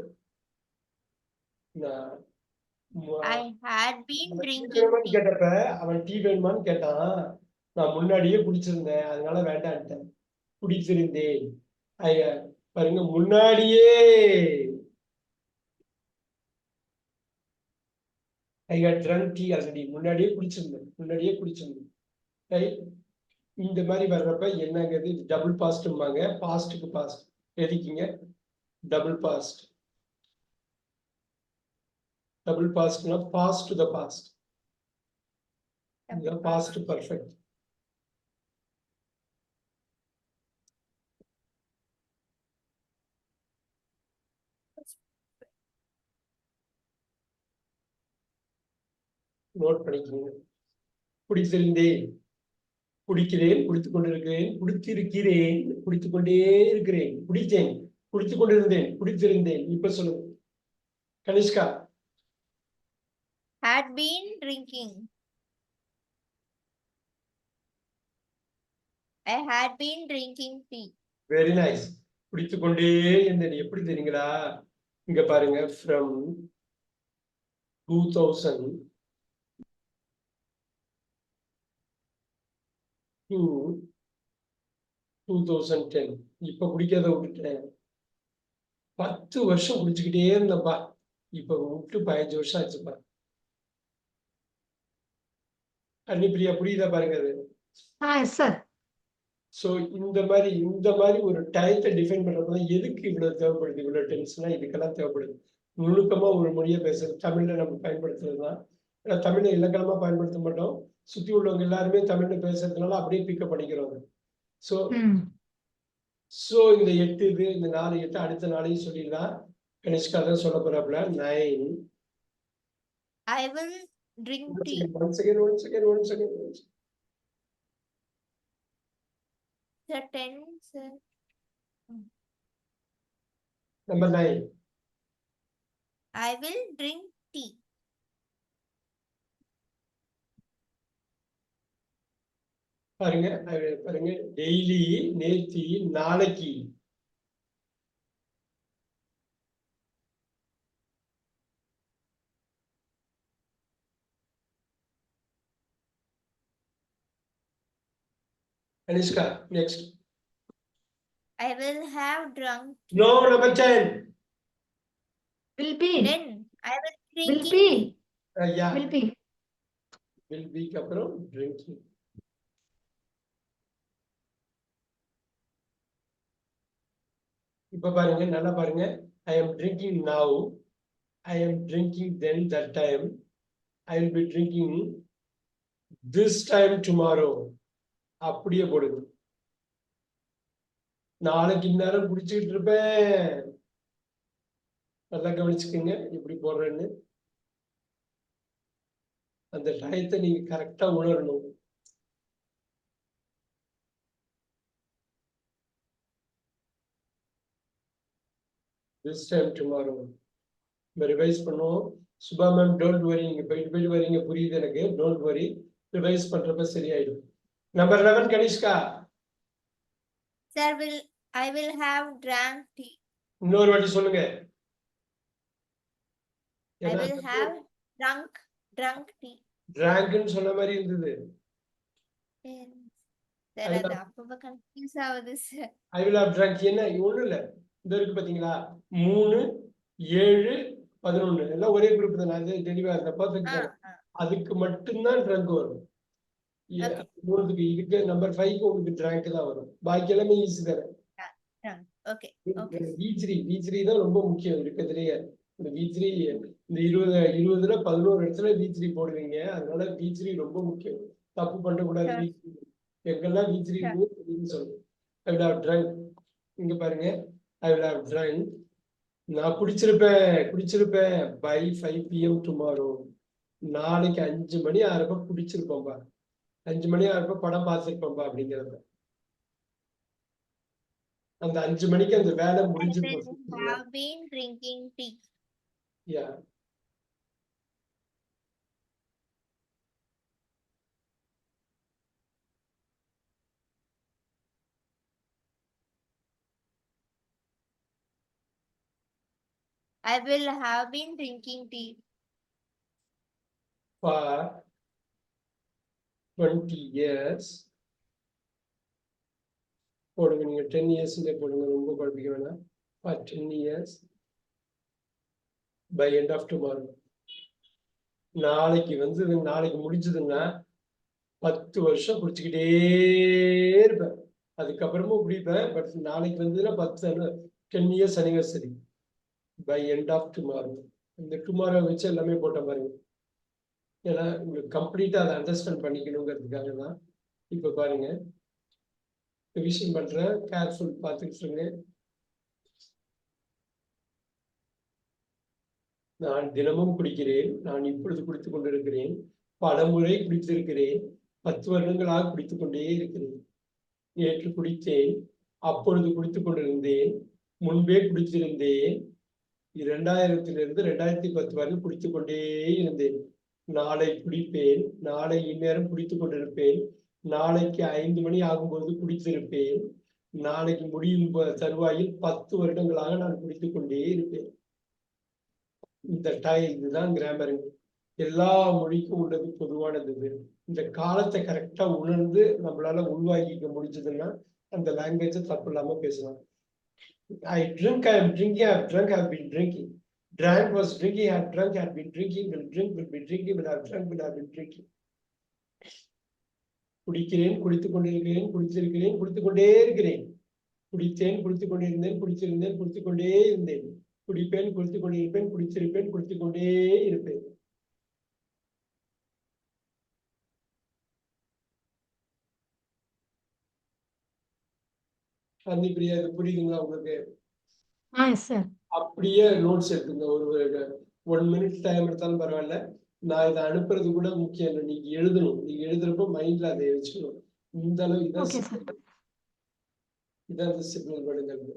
I had been drinking tea. கேட்டப்ப அவன் டீ வேணுமான்னு கேட்டான். நான் முன்னாடியே குடிச்சிருந்தேன், அதனால வேண்டான்ட்டேன். குடிச்சிருந்தேன். பாருங்க, முன்னாடியே. I had drunk tea already. முன்னாடியே குடிச்சிருந்தேன். ரைட். இந்த மாதிரி வர்றப்ப என்னங்கிறது டபுள் பாஸ்ட்ம்பாங்க. பாஸ்டுக்கு பாஸ்ட் எழுதிக்கிங்க. Double past. டபுள் பாஸ்ட்னா பாஸ்ட் டு த பாஸ்ட். இதுதான் பாஸ்ட் பர்ஃபெக்ட். நோட் பண்ணிக்கோங்க. குடித்திருந்தேன், குடிக்கிறேன், குடித்துக் கொண்டிருக்கிறேன், குடித்திருக்கிறேன், குடித்துக் கொண்டே இருக்கிறேன், குடித்தேன், குடித்துக் கொண்டிருந்தேன், குடித்திருந்தேன். இப்ப சொல்லுங்க Kanishka. Had been drinking. I had been drinking tea. Very nice. குடித்துக் கொண்டே இருந்தேன். எப்படி தெரியுங்களா? இங்க பாருங்க, from 2000 to 2010. இப்ப குடிக்கிறத விட்டுட்டேன். 10 வருஷம் குடிச்சுக்கிட்டே இருந்தப்பா. இப்ப விட்டு 15 வருஷம் ஆச்சுப்பா. அன்னிப்பிரியா, புரியுதா பாருங்க அது? Yes, sir. சோ இந்த மாதிரி ஒரு டயத்தை டிஃபைன் பண்றதுதான் எதுக்கு இவ்வளவு தேவைப்படுது, இவ்வளவு டென்ஸ்னா இதுக்கெல்லாம் தேவைப்படுது. நுணுக்கமா ஒரு மொழியை பேசுறது, தமிழ்ல நம்ம பயன்படுத்துறதுதான் தமிழ்ல இலக்கணமா பயன்படுத்த மாட்டோம். சுத்தி உள்ளவங்க எல்லாருமே தமிழ்ல பேசுறதுனால அப்படியே பிக்கப் பண்ணிக்கிறோம். ஸோ இந்த 8 இது, இந்த 4 8 அடுத்த நாளையும் சொல்லிடலாம். கனிஷ்கா தான் சொல்ல போறாப்புல. 9. I will drink tea. One second. Sir, 10, sir. Number 9. I will drink tea. பாருங்க டெய்லி, நேத்தி, நாளைக்கு. Anushka, next. I will have drunk. No, number 10. Will be. 10. I will drink Will be. Yeah. Will be. Will be அப்புறம் drinking. இப்ப பாருங்க, நல்லா பாருங்க. I am drinking now. I am drinking then, that time. I will be drinking this time tomorrow. அப்படியே போடுங்க. நாளைக்கு இந்நேரம் குடிச்சுக்கிட்டு இருப்பேன். நல்லா கவனிச்சுக்கோங்க எப்படி போடுறேன்னு. அந்த டயத்தை நீங்க கரெக்டா உணரணும். This time tomorrow. ரிவைஸ் பண்ணுவோம். Subha ma'am, don't worry. நீங்க போயிட்டு வரீங்க, புரியுது எனக்கு. டோன்ட் வரி, ரிவைஸ் பண்றப்ப சரியாயிடும். Number 11 Kanishka. Sir, I will have drank tea. இன்னொரு வாட்டி சொல்லுங்க. I will have drunk tea. டிராங்க்னு சொன்ன மாதிரி இருந்தது. Sir, அது அப்பப்ப கன்ஃபியூஸ் ஆகுது sir. I will have drunk என்ன ஒண்ணு இல்ல. இந்த இருக்கு பாத்தீங்களா, 3 7 11 எல்லாம் ஒரே குரூப் தானே. அது தெளிவா இருந்த பர்ஃபெக்ட் தானே. அதுக்கு மட்டும்தான் ட்ரங்க் வரும். மூணுக்கு இதுக்கு நம்பர் 5க்கு உங்களுக்கு ட்ரங்க் தான் வரும். பாக்கி எல்லாமே ஈஸி தானே. ஓகே. V3 தான் ரொம்ப முக்கியம் இருக்கிறதுலயே. இந்த V3 இந்த 20ல 11 இடத்துல V3 போடுவீங்க. அதனால V3 ரொம்ப முக்கியம். தப்பு பண்ணக்கூடாது. V3 எங்கெல்லாம் V3 இருக்குன்னு சொல்லுங்க. I will have drunk. இங்க பாருங்க, I will have drunk. நான் குடிச்சிருப்பேன் by 5 PM tomorrow. நாளைக்கு 5 மணி ஆறப்ப குடிச்சிருப்போம்பா. 5 மணி ஆறப்ப படம் பார்த்திருப்போம்பா அப்படிங்கிறத. அந்த 5 மணிக்கு அந்த வேலை முடிஞ்சு போச்சு. I have been drinking tea. Yeah. I will have been drinking tea. For 20 years. போடுங்க, நீங்க 10 years போடுங்க, ரொம்ப குழப்பிக்க வேணாம். For 10 years by end of tomorrow. நாளைக்கு முடிஞ்சதுன்னா 10 வருஷம் குடிச்சுக்கிட்டே இருப்பேன். அதுக்கப்புறமும் குடிப்பேன். பட் நாளைக்கு வந்ததுன்னா 10 years anniversary by end of tomorrow. இந்த டுமாரோ வச்சு எல்லாமே போட்ட பாருங்க. ஏன்னா உங்களுக்கு கம்ப்ளீட்டா அதை அண்டர்ஸ்டாண்ட் பண்ணிக்கணுங்கிறதுக்காக தான். இப்ப பாருங்க, ரிவிஷன் பண்றேன், கேர்ஃபுல் பார்த்துட்டு இருங்க. நான் தினமும் குடிக்கிறேன். நான் இப்பொழுது குடித்துக் கொண்டிருக்கிறேன். பல முறை குடித்திருக்கிறேன். 10 வருடங்களாக குடித்துக் கொண்டே இருக்கிறேன். நேற்று குடித்தேன், அப்பொழுது குடித்துக் கொண்டிருந்தேன், முன்பே குடித்திருந்தேன். 2000 2010 வரை குடித்துக் கொண்டே இருந்தேன். நாளை குடிப்பேன். நாளை இந்நேரம் குடித்துக் கொண்டிருப்பேன். நாளைக்கு 5 மணி ஆகும்போது குடித்திருப்பேன். நாளைக்கு முடியும் தருவாயில் 10 வருடங்களாக நான் குடித்துக் கொண்டே இருப்பேன். இந்த இதுதான் கிராமருங்க. எல்லா மொழிக்கும் உள்ளது பொதுவானது. இந்த காலத்தை கரெக்டா உணர்ந்து நம்மளால உள்வாங்கிக்க முடிஞ்சதுன்னா அந்த லாங்குவேஜை தப்பு இல்லாம பேசலாம். I drink, I am drinking, I have drunk, I have been drinking. Drank was drinking, had drunk, had been drinking, will drink, will be drinking, will have drunk, will have been drinking. குடிக்கிறேன், குடித்துக் கொண்டிருக்கிறேன், குடித்திருக்கிறேன், குடித்துக் கொண்டே இருக்கிறேன். குடித்தேன், குடித்துக் கொண்டிருந்தேன், குடித்திருந்தேன், குடித்துக் கொண்டே இருந்தேன். குடிப்பேன், குடித்துக் கொண்டிருப்பேன், குடித்திருப்பேன், குடித்துக் கொண்டே இருப்பேன். ஹரிப்பிரியா இது புரியுதுங்களா உங்களுக்கு? Yes sir. அப்படியே நோட்ஸ் எடுத்துங்க. ஒரு 1 மினிட் டைம் எடுத்தாலும் பரவாயில்ல. நான் இதை அனுப்புறது கூட முக்கியம் இல்லை. நீங்க எழுதணும். நீங்க எழுதுறப்போ மைண்ட்ல அதை வச்சுக்கணும். இந்த அளவு இதான் ஓகே சார். signal. இதான் சிக்னல் பண்ணுங்க.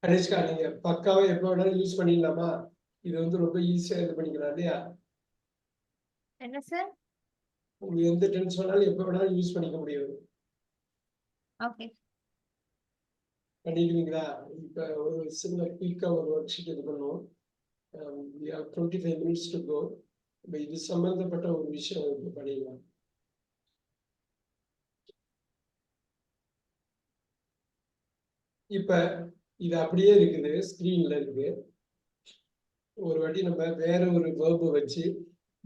கனிஷ்கா, நீங்க பக்காவா எப்ப வேணாலும் யூஸ் பண்ணிடலாமா? இது வந்து ரொம்ப ஈஸியா இது பண்ணிக்கலாம் இல்லையா? என்ன சார்? உங்களுக்கு எந்த டென்ஸ் வேணாலும் எப்ப வேணாலும் யூஸ் பண்ணிக்க முடியும். ஓகே. பண்ணிக்கிறீங்களா? இப்ப ஒரு சின்ன குயிக்கா ஒரு ஒர்க் ஷீட் இது பண்ணுவோம். 25 மினிட்ஸ் டு கோ. இது சம்பந்தப்பட்ட ஒரு விஷயம் இப்ப பண்ணிடலாம். இப்ப இது அப்படியே இருக்குது, ஸ்கிரீன்ல இருக்கு. ஒரு வாட்டி நம்ம வேற ஒரு வேர்பை வச்சு,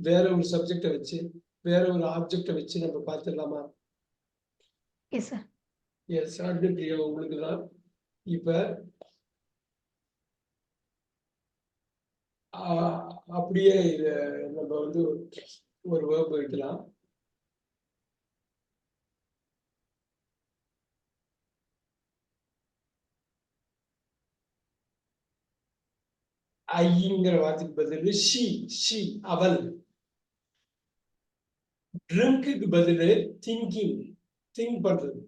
வேற ஒரு சப்ஜெக்டை வச்சு, வேற ஒரு ஆப்ஜெக்டை வச்சு நம்ம பார்த்துடலாமா? Yes sir. எஸ், ஹரிப்பிரியா உங்களுக்கு தான். இப்ப அப்படியே இத நம்ம வந்து ஒரு வேர்பு வைக்கலாம். ஐங்கிற வார்த்தைக்கு பதில் ஷி அவள். ட்ரிங்க்குக்கு பதில் திங்கிங், திங்க் பண்றது.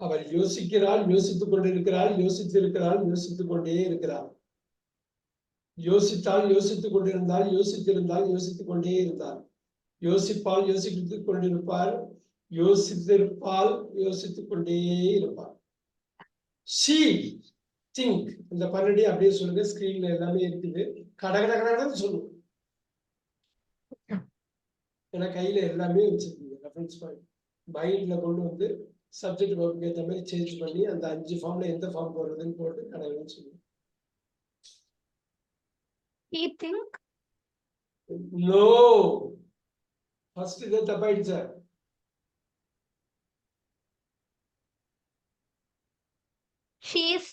அவள் யோசிக்கிறாள், யோசித்துக் கொண்டிருக்கிறாள், யோசித்திருக்கிறாள், யோசித்துக் கொண்டே இருக்கிறாள். யோசித்தாள், யோசித்துக் கொண்டிருந்தாள், யோசித்திருந்தாள், யோசித்துக் கொண்டே இருந்தாள். யோசிப்பால், யோசித்துக் கொண்டிருப்பாள், யோசித்திருப்பால், யோசித்துக் கொண்டே இருப்பாள். She think. இந்த 12 அப்படியே சொல்லுங்க. ஸ்கிரீன்ல எல்லாமே இருக்குது. கடகடகடன்னு சொல்லுங்க. ஏன்னா கையில எல்லாமே வச்சிருக்கீங்க ரெஃபரன்ஸ் பாயிண்ட். மைண்ட்ல கொண்டு வந்து சப்ஜெக்ட் ஒர்க்கு ஏற்ற மாதிரி சேஞ்ச் பண்ணி அந்த 5 ஃபார்ம்ல எந்த ஃபார்ம் போடுறதுன்னு போட்டு கடகடன்னு சொல்லுங்க. He think. நோ, ஃபர்ஸ்ட் இது தப்பாயிடுச்சா? She is.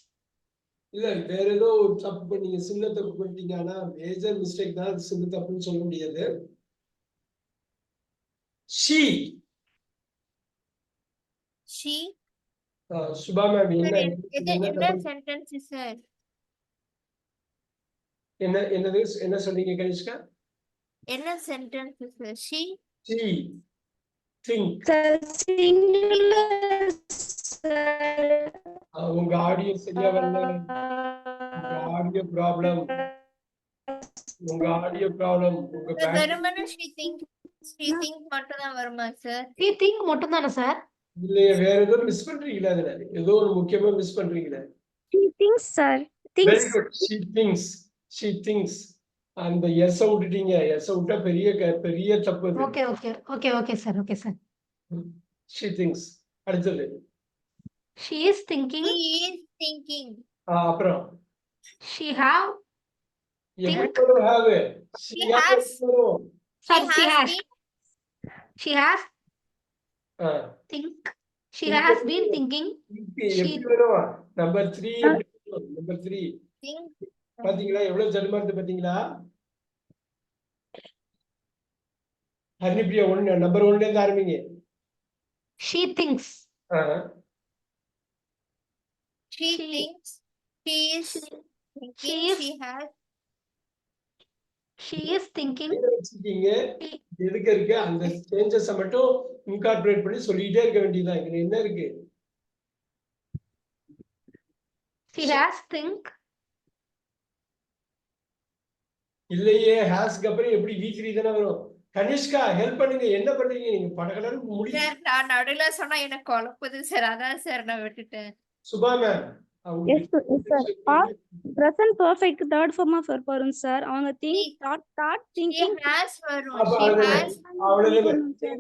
இல்ல, வேற ஏதோ ஒரு தப்பு பண்ணீங்க, சின்ன தப்பு பண்ணிட்டீங்க. ஆனா மேஜர் மிஸ்டேக் தான், அது சின்ன தப்புன்னு சொல்ல முடியாது. ஷி. She. சுபா மேம் என்ன என்ன சென்டென்ஸ் சார்? என்ன சொல்றீங்க கனிஷ்கா? என்ன sentence sir? She. She think. singular sir. உங்க ஆடியோ சரியா வரல. உங்க ஆடியோ ப்ராப்ளம். உங்க ஆடியோ ப்ராப்ளம். உங்க வெறுமனே she think மட்டும் தான் வருமா சார்? He think மட்டும் தானே சார்? இல்லையே, வேற ஏதோ மிஸ் பண்றீங்களா? அதுல ஏதோ ஒரு முக்கியமா மிஸ் பண்றீங்களே. He thinks sir. Thinks. Very good. she thinks. அந்த எஸ் விட்டுட்டீங்க. எஸ் விட்டா பெரிய தப்பு அது. Okay okay okay okay sir. Okay sir. she thinks. அடுத்தது She is thinking. He is thinking. அப்புறம் She have. எப்படி have She has. Sorry, she has. been- She has think. She has been thinking. எப்படி வரும்? Number 3 எப்படி வரும்? Number 3 think. பாத்தீங்களா எவ்வளவு ஜன்மா இருக்கு பாத்தீங்களா? ஹரிப்பிரியா நம்பர் 1ல இருந்து ஆரம்பிங்க. She thinks. She thinks. She is thinking. She is. She has. She is thinking. வச்சுக்கீங்க. எதுக்கு இருக்கு? அந்த சேஞ்சஸ் மட்டும் இன்கார்பரேட் பண்ணி சொல்லிட்டே இருக்க வேண்டியதுதான். இதுல என்ன இருக்கு? She has think. இல்லையே, ஹாஸ்க்கு அப்புறம் எப்படி V3 தானே வரும்? கனிஷ்கா ஹெல்ப் பண்ணுங்க. என்ன பண்றீங்க நீங்க? படகலன்னு முடியும். சார் நான் நடுவுல சொன்னா எனக்கு குழப்புது சார். அதான் சார் நான் விட்டுட்டேன். Subha ma'am. Yes sir. Past present perfect third form of verb வரும் sir. அவங்க think thought She thinking. has வரும். அப்ப She அவ்வளவுதானே. has. அவ்வளவுதானே.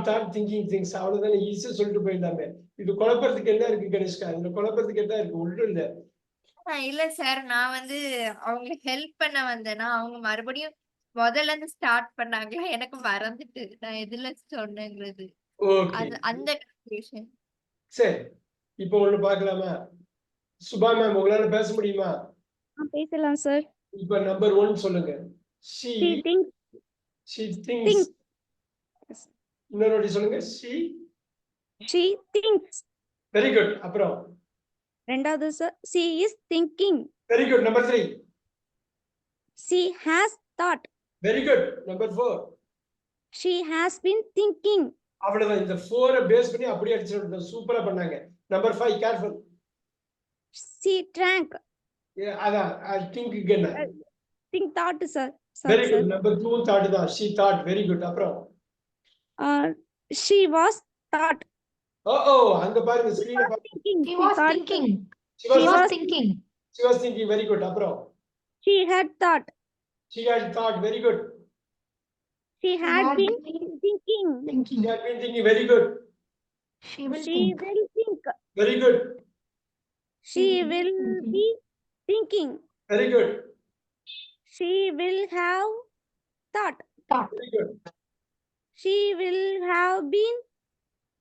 thought thinking things. அவ்வளவுதானே. ஈஸியா சொல்லிட்டு போயிடலாமே. இது குழப்பறதுக்கு என்ன இருக்கு கனிஷ்கா? இந்த குழப்பறதுக்கு என்ன இருக்கு? ஒன்றும் இல்ல. இல்ல சார். நான் வந்து அவங்களுக்கு ஹெல்ப் பண்ண வந்தேன்னா, அவங்க மறுபடியும் மொதல்ல இருந்து ஸ்டார்ட் பண்ணாங்களா, எனக்கு மறந்துட்டு. நான் எதுல சொன்னேங்கிறது. ஓகே. அது அந்த கன்ஃப்யூஷன். சரி. இப்போ ஒண்ணு பார்க்கலாமா? சுபா மேம் உங்களால பேச முடியுமா? பேசலாம் சார். இப்ப நம்பர் 1 சொல்லுங்க. She She thinks. she thinks. Think. இன்னொரு வாட்டி சொல்லுங்க. She thinks. Very good. அப்புறம் ரெண்டாவது sir, she is thinking. Very good. Number 3. She has thought. Very good. Number 4. She has been thinking. அவ்வளவுதான். இந்த 4 பேஸ் பண்ணி அப்படியே அடிச்சிட்டு சூப்பரா பண்ணாங்க. Number 5 careful. She drank. அதான் ஐ திங்க் என்ன? Think thought sir. Very Sorry sir. Good. Number 2 thought தான். she thought. Very good. அப்புறம் She was thought. ஓ அங்க பாருங்க ஸ்கிரீனை பாருங்க. Thinking. He was thought. thinking. she He was was thinking. she was thinking. Very good. அப்புறம் She had thought. she had thought. Very good. She had had been been thinking. she thinking. had been thinking. Very good. She will She think. will think. Very good. She will be thinking. Very good. She will have thought. Thought. Very good. She will have been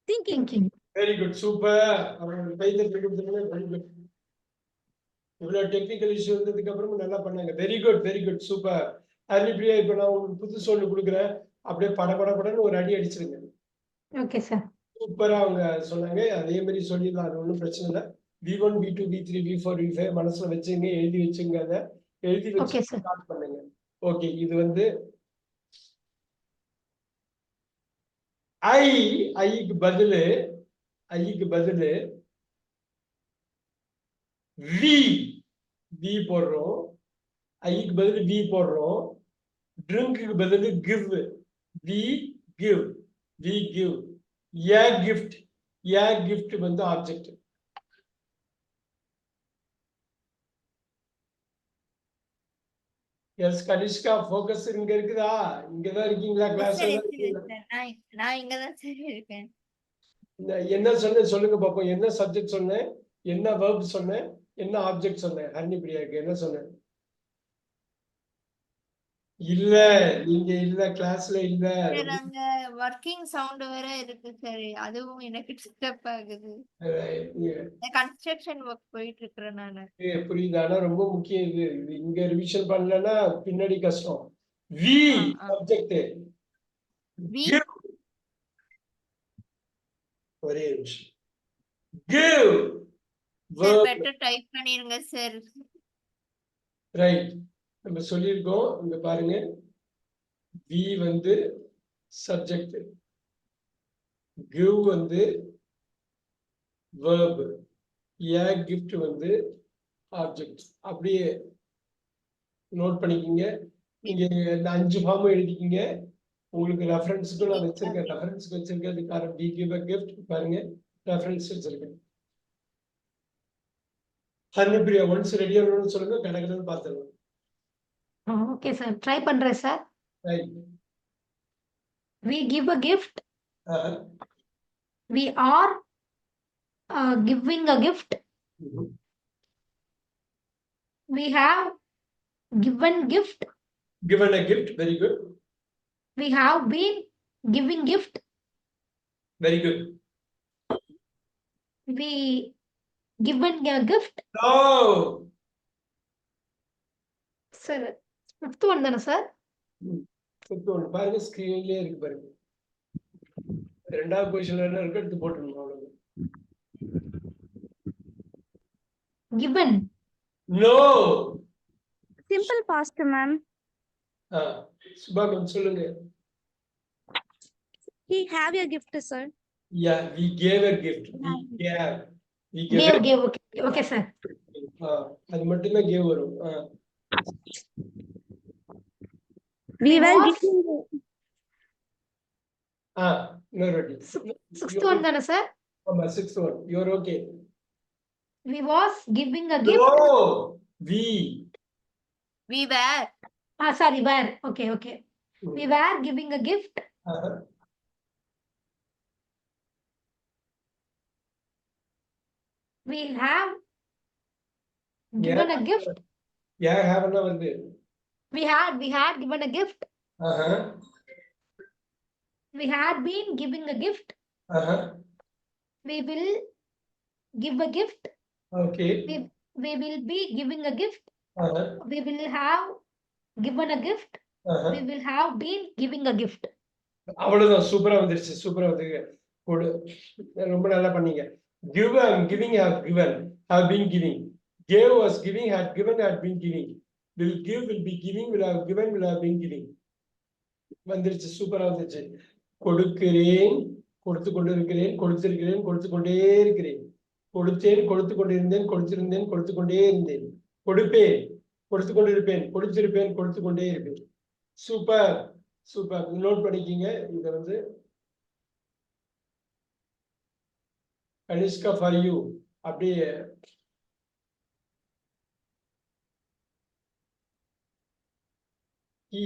thinking. Thinking. Very good. Super. அவங்களுக்கு கைதட்டல் கொடுத்துருங்க. Very good. இவ்வளவு technical issue வந்ததுக்கு அப்புறமும் நல்லா பண்ணாங்க. Very good. Very good. Super. Haripriya, இப்ப நான் உங்களுக்கு புதுசு ஒண்ணு கொடுக்குறேன். அப்படியே படன்னு ஒரு அடி அடிச்சிருங்க. Okay, sir. சூப்பரா அவங்க சொன்னாங்க. அதே மாதிரி சொல்லிடலாம். அது ஒன்றும் பிரச்சனை இல்லை. V1, V2, V3, V4, V5 மனசுல வச்சுங்க, எழுதி வச்சுங்க. அதை எழுதி வச்சு Okay, sir. ஸ்டார்ட் பண்ணுங்க. ஓகே. இது வந்து ஐக்கு பதிலு வி போடுறோம். ஐக்கு பதிலு வி போடுறோம். ட்ரிங்க்கு பதிலு give. We give. A gift வந்து ஆப்ஜெக்ட். எஸ் கனிஷ்கா, ஃபோக்கஸ் இங்க இருக்குதா? இங்கதான் இருக்கீங்களா? கிளாஸ்ல சரி தான் இருக்கீங்களா? சார். நான் இங்கதான் சார் இருக்கேன். என்ன சொன்னேன் சொல்லுங்க பாப்போம். என்ன சப்ஜெக்ட் சொன்னேன், என்ன வெர்ப் சொன்னேன், என்ன ஆப்ஜெக்ட் சொன்னேன்? ஹரிப்ரியாக்கு என்ன சொன்னேன்? இல்ல, நீங்க இல்ல, கிளாஸ்ல இல்ல. சார் அங்க ஒர்க்கிங் சவுண்ட் வேற இருக்கு சார். அதுவும் எனக்கு டிஸ்டர்ப் ஆகுது. கன்ஸ்ட்ரக்ஷன் ஒர்க் போயிட்டு இருக்கிறேன் நானு. புரியுது. ஆனா ரொம்ப முக்கியம் இது. இங்க ரிவிஷன் பண்ணலன்னா பின்னாடி கஷ்டம். We subject. வி ஒரே நிமிஷம். கிவ் சார் பெட்டர் டைப் பண்ணிருங்க சார். ரைட். நம்ம சொல்லியிருக்கோம். இங்க பாருங்க. வி வந்து சப்ஜெக்ட், கிவ் வந்து verb, ஏ கிஃப்ட் வந்து ஆப்ஜெக்ட். அப்படியே நோட் பண்ணிக்கிங்க. நீங்க இந்த 5 ஃபார்மும் எழுதிக்கிங்க. உங்களுக்கு ரெஃபரன்ஸுக்கும் நான் வச்சிருக்கேன். ரெஃபரன்ஸ்க்கு வச்சிருக்கிறதுக்கான வி கிவ் அ கிஃப்ட் பாருங்க. ரெஃபரன்ஸ் வச்சிருக்கேன். ஹரிப்ரியா ஒன்ஸ் ரெடியா சொல்லுங்க. கடகடன்னு பார்த்துடலாம். Okay, sir. Try பண்றேன் sir. Right. We give a gift. We are giving a gift. We have given gift. Given a gift. Very good. We have been giving gift. Very good. We given a gift. No. Sir, fifth one தானே sir? பாருங்க ஸ்கிரீன்லயே இருக்கு பாருங்க. ரெண்டாவது பொசிஷன்ல என்ன இருக்கு எடுத்து போட்டுருங்க. அவ்வளவு. Given. No. Simple past ma'am. Subha ma'am சொல்லுங்க. He have a gift sir. Yeah, we gave a gift. We gave. Gave. Okay sir. அது மட்டும் தான் கேவ் வரும். We were giving. இன்னொரு வாட்டி. Sixth one தானே sir? ஆமா, 6th one. You're okay. We was giving a gift. No. We were. Sorry, were. Okay. We were giving a gift. We have given a gift. Yeah, have வருது. We had given a gift. Uh-huh. We had been giving a gift. Uh-huh. We will give a gift. Okay. We will be giving a gift. Uh-huh. We will have given a gift. Uh-huh. We will have been giving a gift. அவ்வளவுதான், சூப்பரா வந்துருச்சு, சூப்பரா வந்து கொடு. ரொம்ப நல்லா பண்ணீங்க. Give, I'm giving, have given, have been giving. Gave was giving, had given, had been giving. Will give, will be giving, will have given, will have been giving. வந்துருச்சு, சூப்பரா வந்துருச்சு. கொடுக்கிறேன், கொடுத்து கொண்டு இருக்கிறேன், கொடுத்திருக்கிறேன், கொடுத்து கொண்டே இருக்கிறேன். கொடுத்தேன், கொடுத்து கொண்டிருந்தேன், கொடுத்திருந்தேன், கொடுத்து கொண்டே இருந்தேன். கொடுப்பேன், கொடுத்து கொண்டு இருப்பேன், கொடுத்திருப்பேன், கொடுத்து கொண்டே இருப்பேன். சூப்பர் சூப்பர், நோட் பண்ணிக்கிங்க. இத வந்து கனிஷ்கா ஃபார் யூ. அப்படியே he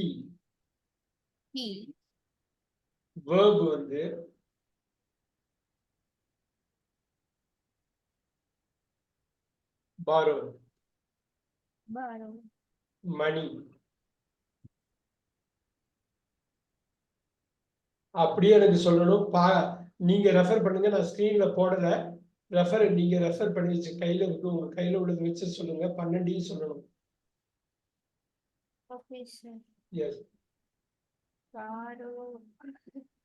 verb வந்து borrow, money. அப்படியே எனக்கு சொல்லணும். நீங்க ரெஃபர் பண்ணுங்க, நான் ஸ்கிரீன்ல போடல. நீங்க ரெஃபர் பண்ணி வச்சு கையில இருக்கு, உங்க கையில உள்ளது வச்சு சொல்லுங்க. 12 சொல்லணும். Okay sir. எஸ்.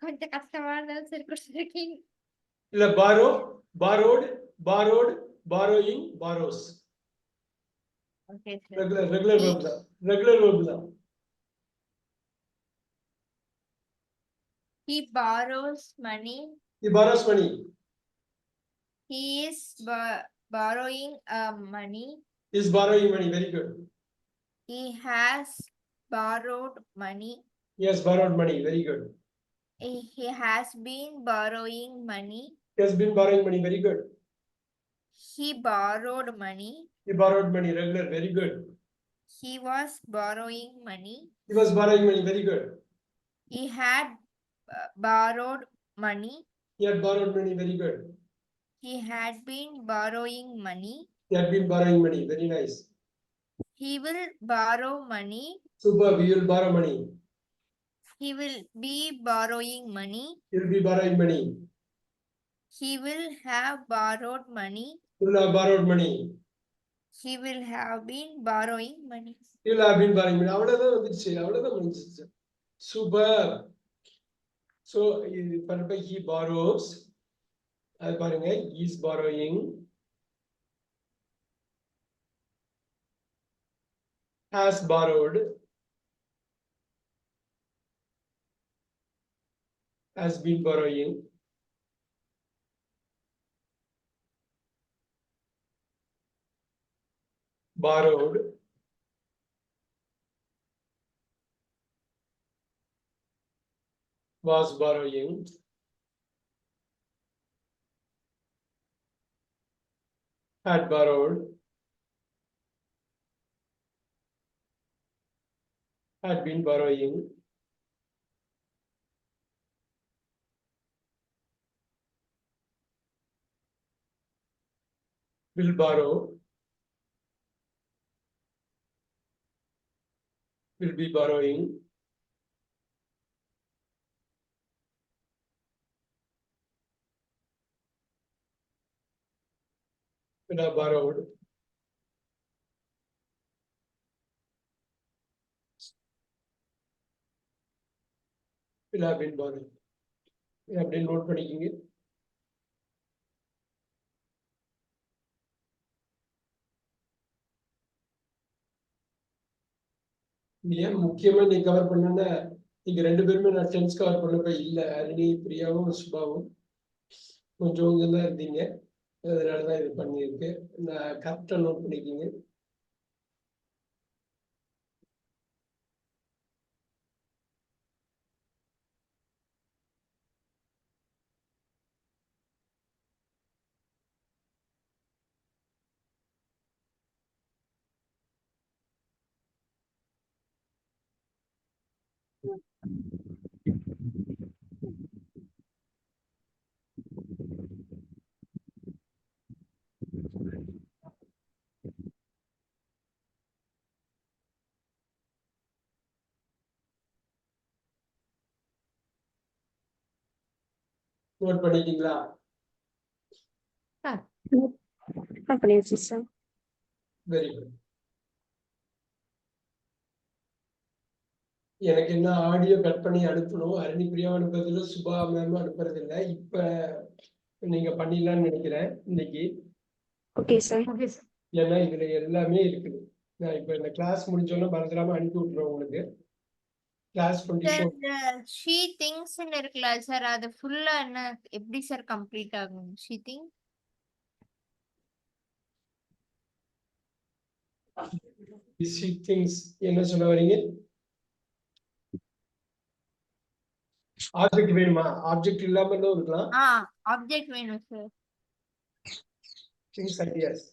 கொஞ்சம் கஷ்டமா இருந்தாலும் சரி கொடுத்துருக்கீங்க. இல்ல, borrow, borrowed, borrowed, borrowing, borrows. Okay sir. Regular verb தான், ரெகுலர் verb தான். He borrows money. He borrows money. He is borrowing money. Is borrowing money. Very good. He has borrowed money. He has borrowed money. Very good. He has been borrowing money. He has been borrowing money. Very good. He borrowed money. He borrowed money. Regular. Very good. He was borrowing money. He was borrowing money. Very good. He had borrowed money. He had borrowed money. Very good. He had been borrowing money. He had been borrowing money. Very nice. He will borrow money. Superb. He will borrow money. He will be borrowing money. He will be borrowing money. He will have borrowed money. He will have borrowed money. He will have been borrowing money. He will have been borrowing money. அவ்வளவுதான் வந்துச்சு, அவ்வளவுதான் முடிஞ்சிச்சு. Superb. So, he borrows. அது பாருங்க, he is borrowing. Has borrowed. Has been borrowing. Borrowed. Was borrowing. Had borrowed. Had been borrowing. Will borrow. Will be borrowing. Will have borrowed. Will have been borrowing. அப்படின்னு note பண்ணிக்கிங்க. ஏன் முக்கியமா நீ cover பண்ணனா, நீங்க 2 பேருமே நான் டென்ஸ் கவர் பண்ணப்ப இல்ல. அருணி, பிரியாவும் சுபாவும் கொஞ்சம் கொஞ்சம் தான் இருந்தீங்க. அதனாலதான் இது பண்ணியிருக்கு. நான் கரெக்டா நோட் பண்ணிக்கிங்க. நோட் பண்ணிட்டீங்களா? பண்ணியாச்சு சார். Very good. எனக்கு என்ன ஆடியோ கட் பண்ணி அனுப்பணும். அருணி பிரியா அனுப்புறதில்ல, சுபா மேம் அனுப்புறதில்ல. இப்ப நீங்க பண்ணிடலாம்னு நினைக்கிறேன் இன்னைக்கு. Okay sir. Okay sir. ஏன்னா இதுல எல்லாமே இருக்குது. நான் இப்ப இந்த கிளாஸ் முடிஞ்சோன்னா மறந்துடாம அனுப்பி விட்டுறேன் உங்களுக்கு. Class sir 24. இந்த ஷீ திங்ஸ்ன்னு இருக்குல்ல சார், அது ஃபுல்லா என்ன எப்படி சார் கம்ப்ளீட் ஆகும்? ஷீ திங் திங்ஸ் என்ன சொல்ல வரீங்க? ஆப்ஜெக்ட் வேணுமா? ஆப்ஜெக்ட் இல்லாம இருக்கலாம். ஆப்ஜெக்ட் வேணும் சார். Things ideas.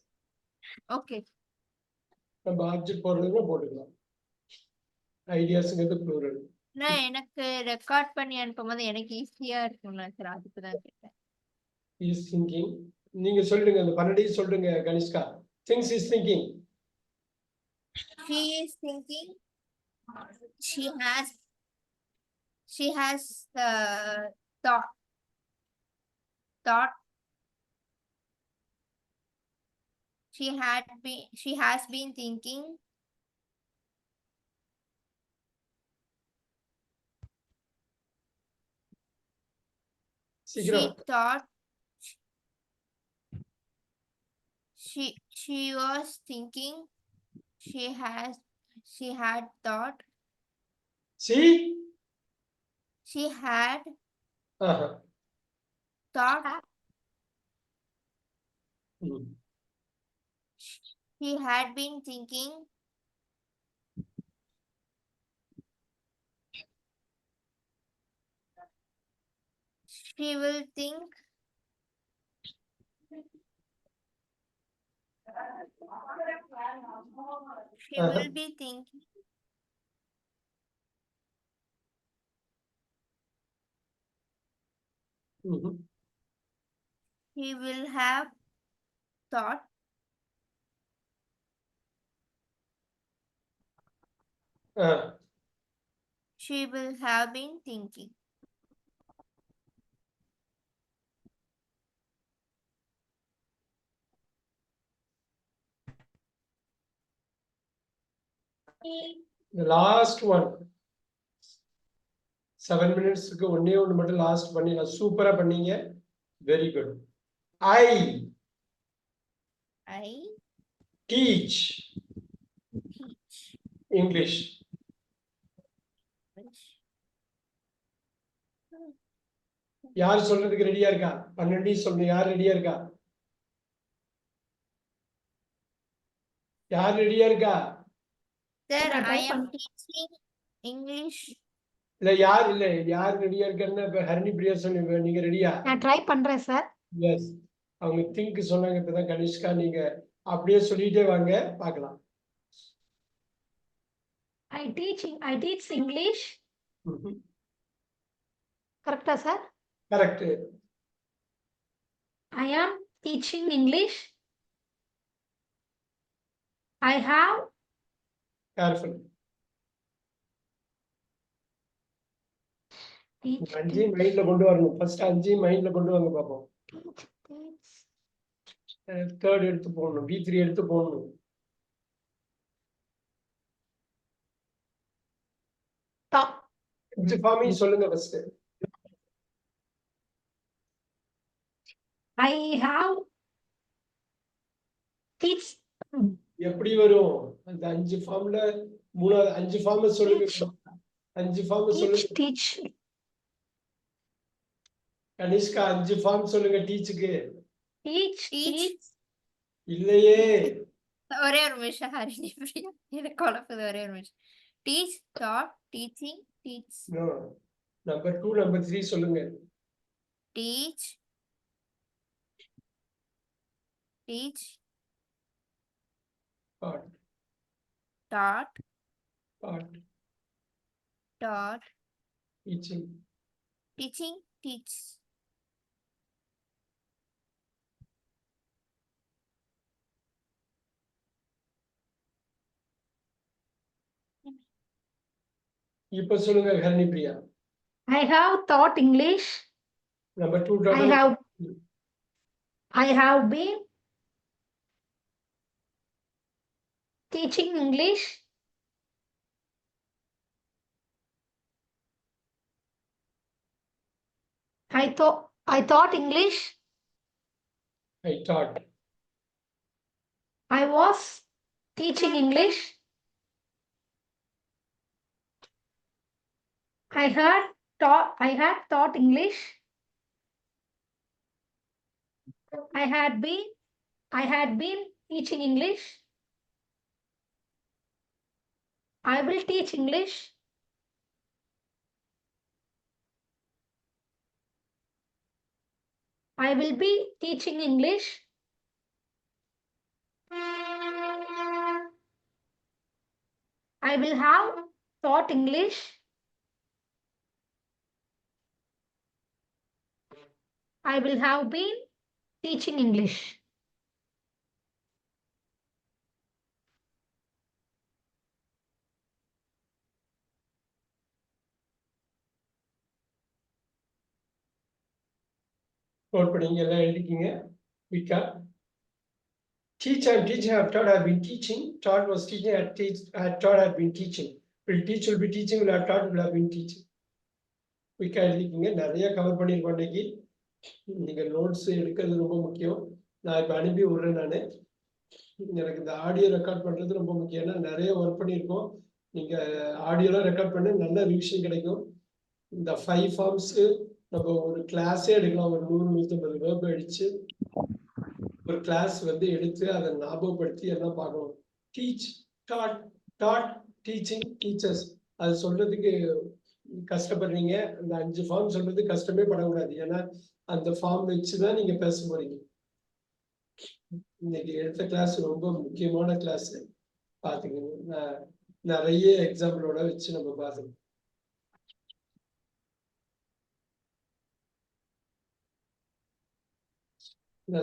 ஓகே. நம்ம ஆப்ஜெக்ட் போடுறதுன்னா போட்டுக்கலாம். ஐடியாஸ்ங்கிறது ப்ளூரல். நான் எனக்கு ரெக்கார்ட் பண்ணி அனுப்பும்போது எனக்கு ஈஸியா இருக்கும்ல சார், அதுக்கு தான் கேட்டேன். Is thinking. நீங்க சொல்லுங்க, அந்த 12 சொல்லுங்க Kanishka. Things is thinking. She is thinking. She has thought. She has been thinking. She சீக்கிரம். thought. She was thinking. She had thought. சி. She had ஆஹா. thought. Hmm. She had been thinking. She will think. She will be thinking. ம்ஹும். He will have thought. Ah. She will have been thinking. The last one. 7 minutesக்கு ஒண்ணே ஒண்ணு மட்டும் last பண்ணிடலாம். சூப்பரா பண்ணீங்க. Very good. I teach English. யார் சொல்றதுக்கு ரெடியா இருக்கா? 12 சொல்லுங்க. யார் ரெடியா இருக்கா? யார் ரெடியா இருக்கா? Sir, நான் try I am பண்றேன். teaching English. இல்ல யார் ரெடியா இருக்காருன்னா இப்ப ஹரிணி பிரியா சொல்லுங்க. நீங்க ரெடியா? நான் ட்ரை பண்றேன் சார். எஸ். அவங்க திங்க் சொன்னாங்க. இப்பதான் கனிஷ்கா நீங்க அப்படியே சொல்லிட்டே வாங்க பார்க்கலாம். I teach English. கரெக்டா sir? Correct. I am teaching English. I have careful. teach, அஞ்சையும் மைண்ட்ல கொண்டு வரணும். ஃபர்ஸ்ட் 5 மைண்ட்ல கொண்டு வாங்க பாப்போம். teach. தேர்ட் எடுத்து போடணும். B3 எடுத்து போடணும். Talk. 5 ஃபார்மையும் சொல்லுங்க ஃபர்ஸ்ட். I have teach. எப்படி வரும்? அந்த 5 ஃபார்ம்ல மூணாவது 5 ஃபார்ம் சொல்லுங்க. 5 ஃபார்ம் சொல்லுங்க. Teach. கனிஷ்கா 5 ஃபார்ம் சொல்லுங்க டீச்சுக்கு. Teach. இல்லையே. ஒரே ஒரு நிமிஷம் ஹரிணி பிரியா. எனக்கு குழப்பது ஒரே ஒரு நிமிஷம். Teach, thought, teaching, teach. No. Number 2 number 3 சொல்லுங்க. Teach. Thought. Teaching. Teaching, teach. இப்ப சொல்லுங்க Harini Priya. I have taught English. Number 2 I total. have been teaching English. I taught English. I taught. I was teaching English. I had taught English. I had been teaching English. I will teach English. I will be teaching English. I will have taught English. I will have been teaching English. Note பண்ணிங்க எல்லாம் எழுதிக்கிங்க குயிக்கா. Teach, I'm teaching, I've taught, I've been teaching. Taught was teaching, I taught, I've been teaching. Will teach, will be teaching, will have taught, will have been teaching. குயிக்கா எழுதிக்கிங்க. நிறைய cover பண்ணியிருக்கோம் இன்னைக்கு. நீங்க notes எடுக்கிறது ரொம்ப முக்கியம். நான் இப்போ அனுப்பி விடுறேன். நான் எனக்கு இந்த ஆடியோ ரெக்கார்ட் பண்றது ரொம்ப முக்கியம். ஏன்னா நிறைய ஒர்க் பண்ணியிருக்கோம். நீங்க ஆடியோலாம் ரெக்கார்ட் பண்ண நல்ல ரிவிஷன் கிடைக்கும். இந்த 5 ஃபார்ம்ஸ்க்கு நம்ம ஒரு கிளாஸே எடுக்கலாம். ஒரு 100-150 வேர்ப் அடிச்சு ஒரு கிளாஸ் வந்து எடுத்து அதை ஞாபகப்படுத்தி எல்லாம் பார்க்கணும். Teach, dot, dot, teaching, teachers. அது சொல்றதுக்கு கஷ்டப்படுறீங்க. அந்த 5 ஃபார்ம் சொல்றது கஷ்டமே படக்கூடாது. ஏன்னா அந்த ஃபார்ம் வச்சுதான் நீங்க பேச போறீங்க. இன்னைக்கு எடுத்த கிளாஸ் ரொம்ப முக்கியமான கிளாஸ். பாத்துக்கோங்க. நிறைய எக்ஸாம்பிளோட வச்சு நம்ம பார்த்துக்கணும்.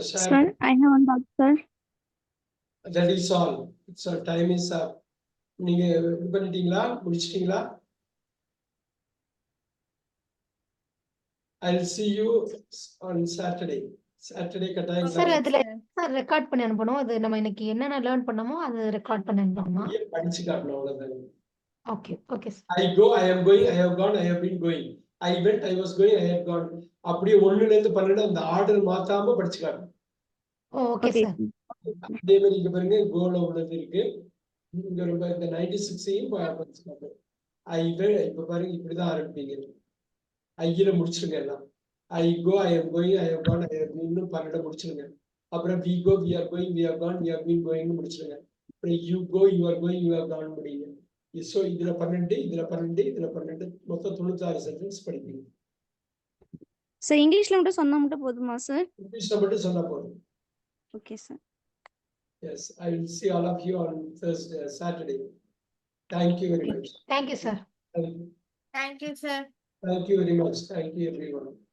Sir, I have one doubt, sir. That is all. So time is up. நீங்க இது பண்ணிட்டீங்களா? முடிச்சிட்டீங்களா? I'll see you on Saturday. Saturday கட்டாயம் Sir, அதுல சார் ரெக்கார்ட் பண்ணி அனுப்பணும். அது நம்ம இன்னைக்கு என்னென்ன லேர்ன் பண்ணோமோ அது ரெக்கார்ட் பண்ணி அனுப்பணுமா? படிச்சு காட்டணும் அவ்வளவுதான். Okay okay sir. I go, I am going, I have gone, I have been going. I went, I was going, I had gone. அப்படியே 1ல இருந்து 12 அந்த ஆர்டர் மாத்தாம படிச்சு காட்டணும். Okay Okay. சார். அதே மாதிரி இங்க பாருங்க கோல உள்ளது இருக்கு. இங்க ரொம்ப இந்த 96ஐயும் படிச்சு காட்டணும். இப்ப பாருங்க இப்படிதான் ஆரம்பிப்பீங்க. ஐயில முடிச்சிருங்க எல்லாம். I go, I am going, I have gone, I have been 12 முடிச்சிருங்க. அப்புறம் we go, we are going, we have gone, we have been going முடிச்சிருங்க. அப்புறம் you go, you are going, you have gone முடிங்க. So இதுல 12, இதுல 12, இதுல 12 மொத்தம் 96 sentence படிப்பீங்க. Sir, இங்கிலீஷ்ல மட்டும் சொன்னா மட்டும் போதுமா சார்? இங்கிலீஷ்ல மட்டும் சொன்னா போதும். Okay, sir. Yes, I will see all of you on Thursday, Saturday. Thank you very much. Thank you sir. Thank you. Thank you, sir. Thank you very much. Thank you, everyone.